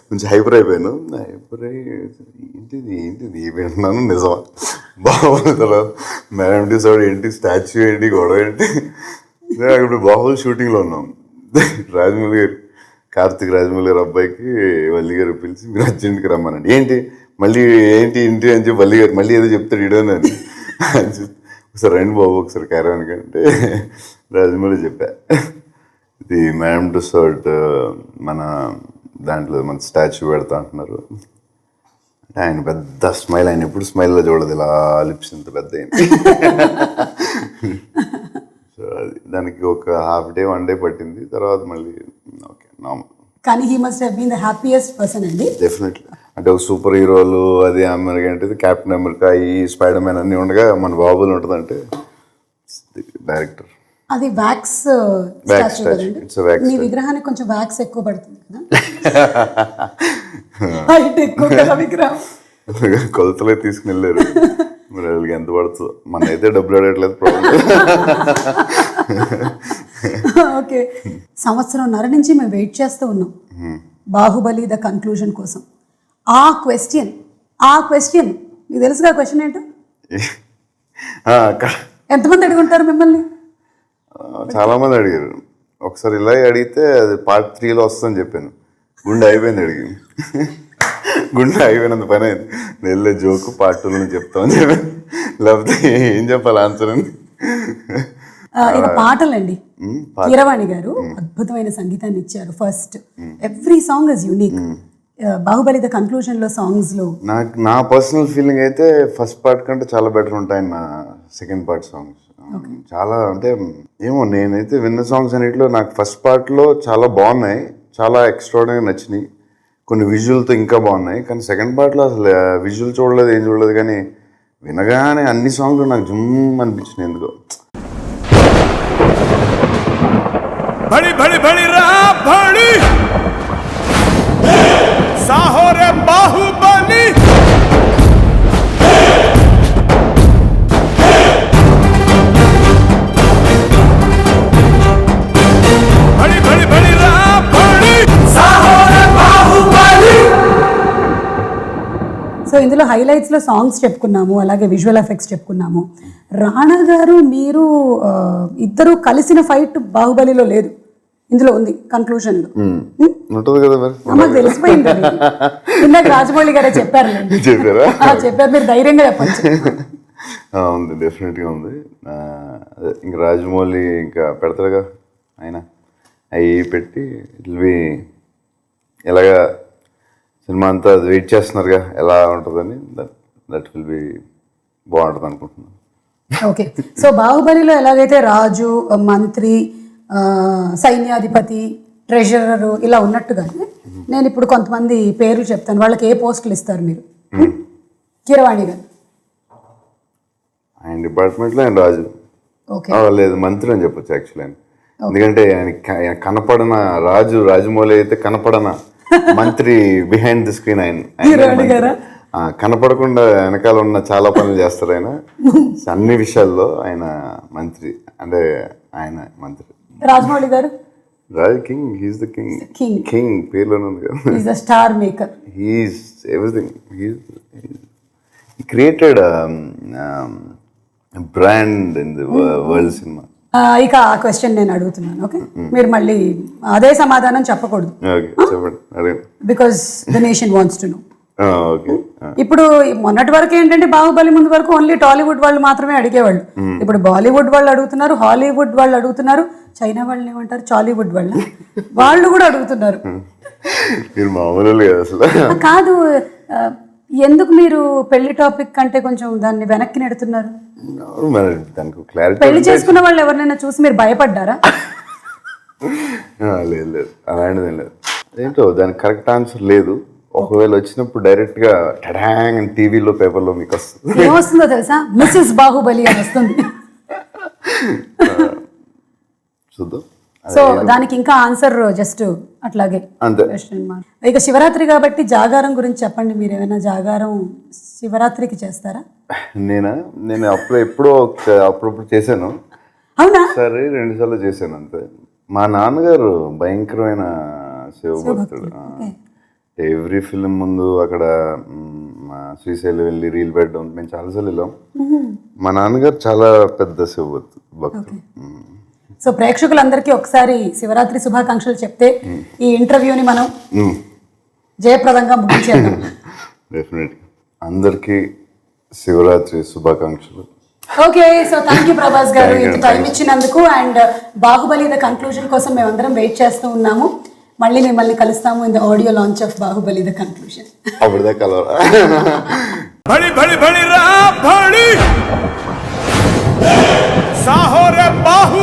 కొంచెం హైపర్ అయిపోయాను. హైపర్ అయ్యి ఏంటిది ఏమన్నాను నిజమా బాహుబలి తర్వాత మేడం టుసాడ్ ఏంటి, స్టాచ్యూ ఏంటి, గొడవ ఏంటి. ఇప్పుడు బాహుబలి షూటింగ్లో ఉన్నాం, రాజమౌళి గారు కార్తిక్ రాజమౌళి గారు అబ్బాయికి వల్లి గారు పిలిచి మీరు అర్జెంట్కి రమ్మనండి. ఏంటి మళ్ళీ ఏంటి ఇంటి అని చెప్పి వల్లి గారు మళ్ళీ ఏదో చెప్తాడు ఇడోని అని ఒకసారి రండి బాబు ఒకసారి క్యారవాన్కి అంటే రాజమౌళి చెప్పా, ఇది మేడం టుసాడ్ మన దాంట్లో మన స్టాచ్యూ పెడతా అంటున్నారు అంటే ఆయన పెద్ద స్మైల్, ఆయన ఎప్పుడు స్మైల్లో చూడదు, ఇలా లిప్స్ ఇంత పెద్ద అయింది. సో అది దానికి ఒక 1/2 day 1 day పట్టింది, తర్వాత మళ్ళీ ఓకే నార్మల్. కానీ he must have been the happiest person అండి. డెఫినెట్లీ. అంటే ఒక సూపర్ హీరోలు అది అమెరికా అంటే కెప్టెన్ అమెరికా ఈ స్పైడర్ మ్యాన్ అన్నీ ఉండగా మన బాబులు ఉంటుందంటే డైరెక్టర్. అది wax statue. It's a wax మీ విగ్రహానికి కొంచెం వ్యాక్స్ ఎక్కువ పడుతుంది కదా, హైట్ ఎక్కువ కదా విగ్రహం. కొలతలే తీసుకుని వెళ్ళారు, మరి వాళ్ళకి ఎంత పడుతుందో. మన అయితే డబ్బులు అడగట్లేదు ప్రాబ్లం. ఓకే, సంవత్సరంన్నర నుంచి మేము వెయిట్ చేస్తూ ఉన్నాం బాహుబలి ద కన్క్లూజన్ కోసం. ఆ క్వశ్చన్ మీకు తెలుసుగా క్వశ్చన్ ఏంటో? ఎంతమంది అడుగుంటారు మిమ్మల్ని? చాలా మంది అడిగారు. ఒకసారి ఇలా అడిగితే అది పార్ట్ 3లో వస్తుందని చెప్పాను. గుండె అయిపోయింది అడిగి, గుండె అయిపోయినంత పని అయింది. వెళ్ళే జోకు పార్ట్ 2లో చెప్తామని చెప్పాను, లేకపోతే ఏం చెప్పాలి ఆన్సర్ అని. ఇక పాటలండి, కీరవాణి గారు అద్భుతమైన సంగీతాన్ని ఇచ్చారు. First every song is unique. Baahubali the conclusion లో సాంగ్స్ లో నా పర్సనల్ ఫీలింగ్ అయితే ఫస్ట్ పార్ట్ కంటే చాలా బెటర్ ఉంటాయి నా సెకండ్ పార్ట్ సాంగ్స్. చాలా అంటే ఏమో నేనైతే విన్న సాంగ్స్ అన్నిటిలో నాకు ఫస్ట్ పార్ట్లో చాలా బాగున్నాయి, చాలా ఎక్స్ట్రాడినరీ నచ్చినాయి. కొన్ని విజువల్తో ఇంకా బాగున్నాయి. కానీ సెకండ్ పార్ట్లో అసలు విజువల్ చూడలేదు, ఏం చూడలేదు. కానీ వినగానే అన్ని సాంగ్లు నాకు జుమ్ అనిపించినాయి ఎందుకో. बड़ी बड़ी बड़ी रा बड़ी साहो रे बाहुबली बड़ी बड़ी बड़ी रा बड़ी साहो रे बाहुबली. సో ఇందులో హైలైట్స్లో సాంగ్స్ చెప్పుకున్నాము, అలాగే విజువల్ ఎఫెక్ట్స్ చెప్పుకున్నాము. రాణా గారు మీరు ఇద్దరు కలిసిన ఫైట్ బాహుబలిలో లేదు, ఇందులో ఉంది కన్క్లూజన్లో. ఉంటుంది కదా మరి, మాకు తెలిసిపోయింది. ఇందాక రాజమౌళి గారే చెప్పారు, చెప్పారు, మీరు ధైర్యంగా చెప్పచ్చు. ఉంది, డెఫినెట్గా ఉంది. ఇంకా రాజమౌళి ఇంకా పెడతాడుగా ఆయన, అవి పెట్టి ఇట్ విల్ బి ఎలాగా సినిమా అంతా వెయిట్ చేస్తున్నారుగా ఎలా ఉంటుందని, దట్ విల్ బి బాగుంటుంది అనుకుంటున్నాను. ఓకే, సో బాహుబలిలో ఎలాగైతే రాజు, మంత్రి, సైన్యాధిపతి, ట్రెజరరు ఇలా ఉన్నట్టుగానే నేను ఇప్పుడు కొంతమంది పేర్లు చెప్తాను, వాళ్ళకి ఏ పోస్టులు ఇస్తారు మీరు? కీరవాణి గారు ఆయన డిపార్ట్మెంట్లో ఆయన రాజు. లేదు, మంత్రి అని చెప్పొచ్చు యాక్చువల్లీ ఆయన. ఎందుకంటే ఆయన కనపడన రాజు, రాజమౌళి అయితే కనపడన మంత్రి, బిహైండ్ ది స్క్రీన్ ఆయన. కనపడకుండా వెనకాల ఉన్న చాలా పనులు చేస్తారు ఆయన. అన్ని విషయాల్లో ఆయన మంత్రి, అంటే ఆయన మంత్రి. రాజమౌళి గారు Raj king, he's the king. King పేర్లోనే ఉంది కదా. He's the star maker, he's everything. He created brand in the world cinema. ఇక ఆ క్వశ్చన్ నేను అడుగుతున్నాను, ఓకే? మీరు మళ్ళీ అదే సమాధానం చెప్పకూడదు, because the nation wants to know. ఇప్పుడు మొన్నటి వరకు ఏంటంటే బాహుబలి ముందు వరకు ఓన్లీ టాలీవుడ్ వాళ్ళు మాత్రమే అడిగేవాళ్ళు. ఇప్పుడు బాలీవుడ్ వాళ్ళు అడుగుతున్నారు, హాలీవుడ్ వాళ్ళు అడుగుతున్నారు, చైనా వాళ్ళని ఏమంటారు, చాలీవుడ్ వాళ్ళు కూడా అడుగుతున్నారు. కాదు, ఎందుకు మీరు పెళ్లి టాపిక్ కంటే కొంచెం దాన్ని వెనక్కి నెడుతున్నారు? పెళ్లి చేసుకున్న వాళ్ళు ఎవరినైనా చూసి మీరు భయపడ్డారా? లేదు లేదు, అలాంటిదేం లేదు. ఏంటో దానికి కరెక్ట్ ఆన్సర్ లేదు. ఒకవేళ వచ్చినప్పుడు డైరెక్ట్ గా టడాంగ్ అని టీవీలో పేపర్లో మీకు వస్తుంది. ఏమొస్తుందో తెలుసా? మిస్సెస్ బాహుబలి అని వస్తుంది. చూద్దాం. సో దానికి ఇంకా ఆన్సర్ జస్ట్ అట్లాగే అంతే. ఇక శివరాత్రి కాబట్టి జాగారం గురించి చెప్పండి. మీరు ఏమైనా జాగారం శివరాత్రికి చేస్తారా? నేను ఎప్పుడో అప్పుడప్పుడు చేశాను. అవునా? సరే, 2 సార్లు చేశాను అంతే. మా నాన్నగారు భయంకరమైన శివభక్తుడు. ఎవ్రీ ఫిల్మ్ ముందు అక్కడ శ్రీశైలం వెళ్ళి రీల్ పెట్టడం మేము చాలాసార్లు వెళ్ళాం. మా నాన్నగారు చాలా పెద్ద శివభక్తుడు. సో ప్రేక్షకులందరికీ ఒకసారి శివరాత్రి శుభాకాంక్షలు చెప్తే ఈ ఇంటర్వ్యూని మనం జయప్రదంగా ముగించేద్దాం. డెఫినెట్గా అందరికీ శివరాత్రి శుభాకాంక్షలు. Okay, so thank you Prabhas గారు ఇంత టైం ఇచ్చినందుకు. అండ్ బాహుబలి ద కన్క్లూజన్ కోసం మేమందరం వెయిట్ చేస్తూ ఉన్నాము. మళ్ళీ మిమ్మల్ని కలుస్తాము in the audio launch of Baahubali the conclusion. అప్పుడుదా కలవరా? बड़ी बड़ी बड़ी रा बड़ी साहो रे बाहु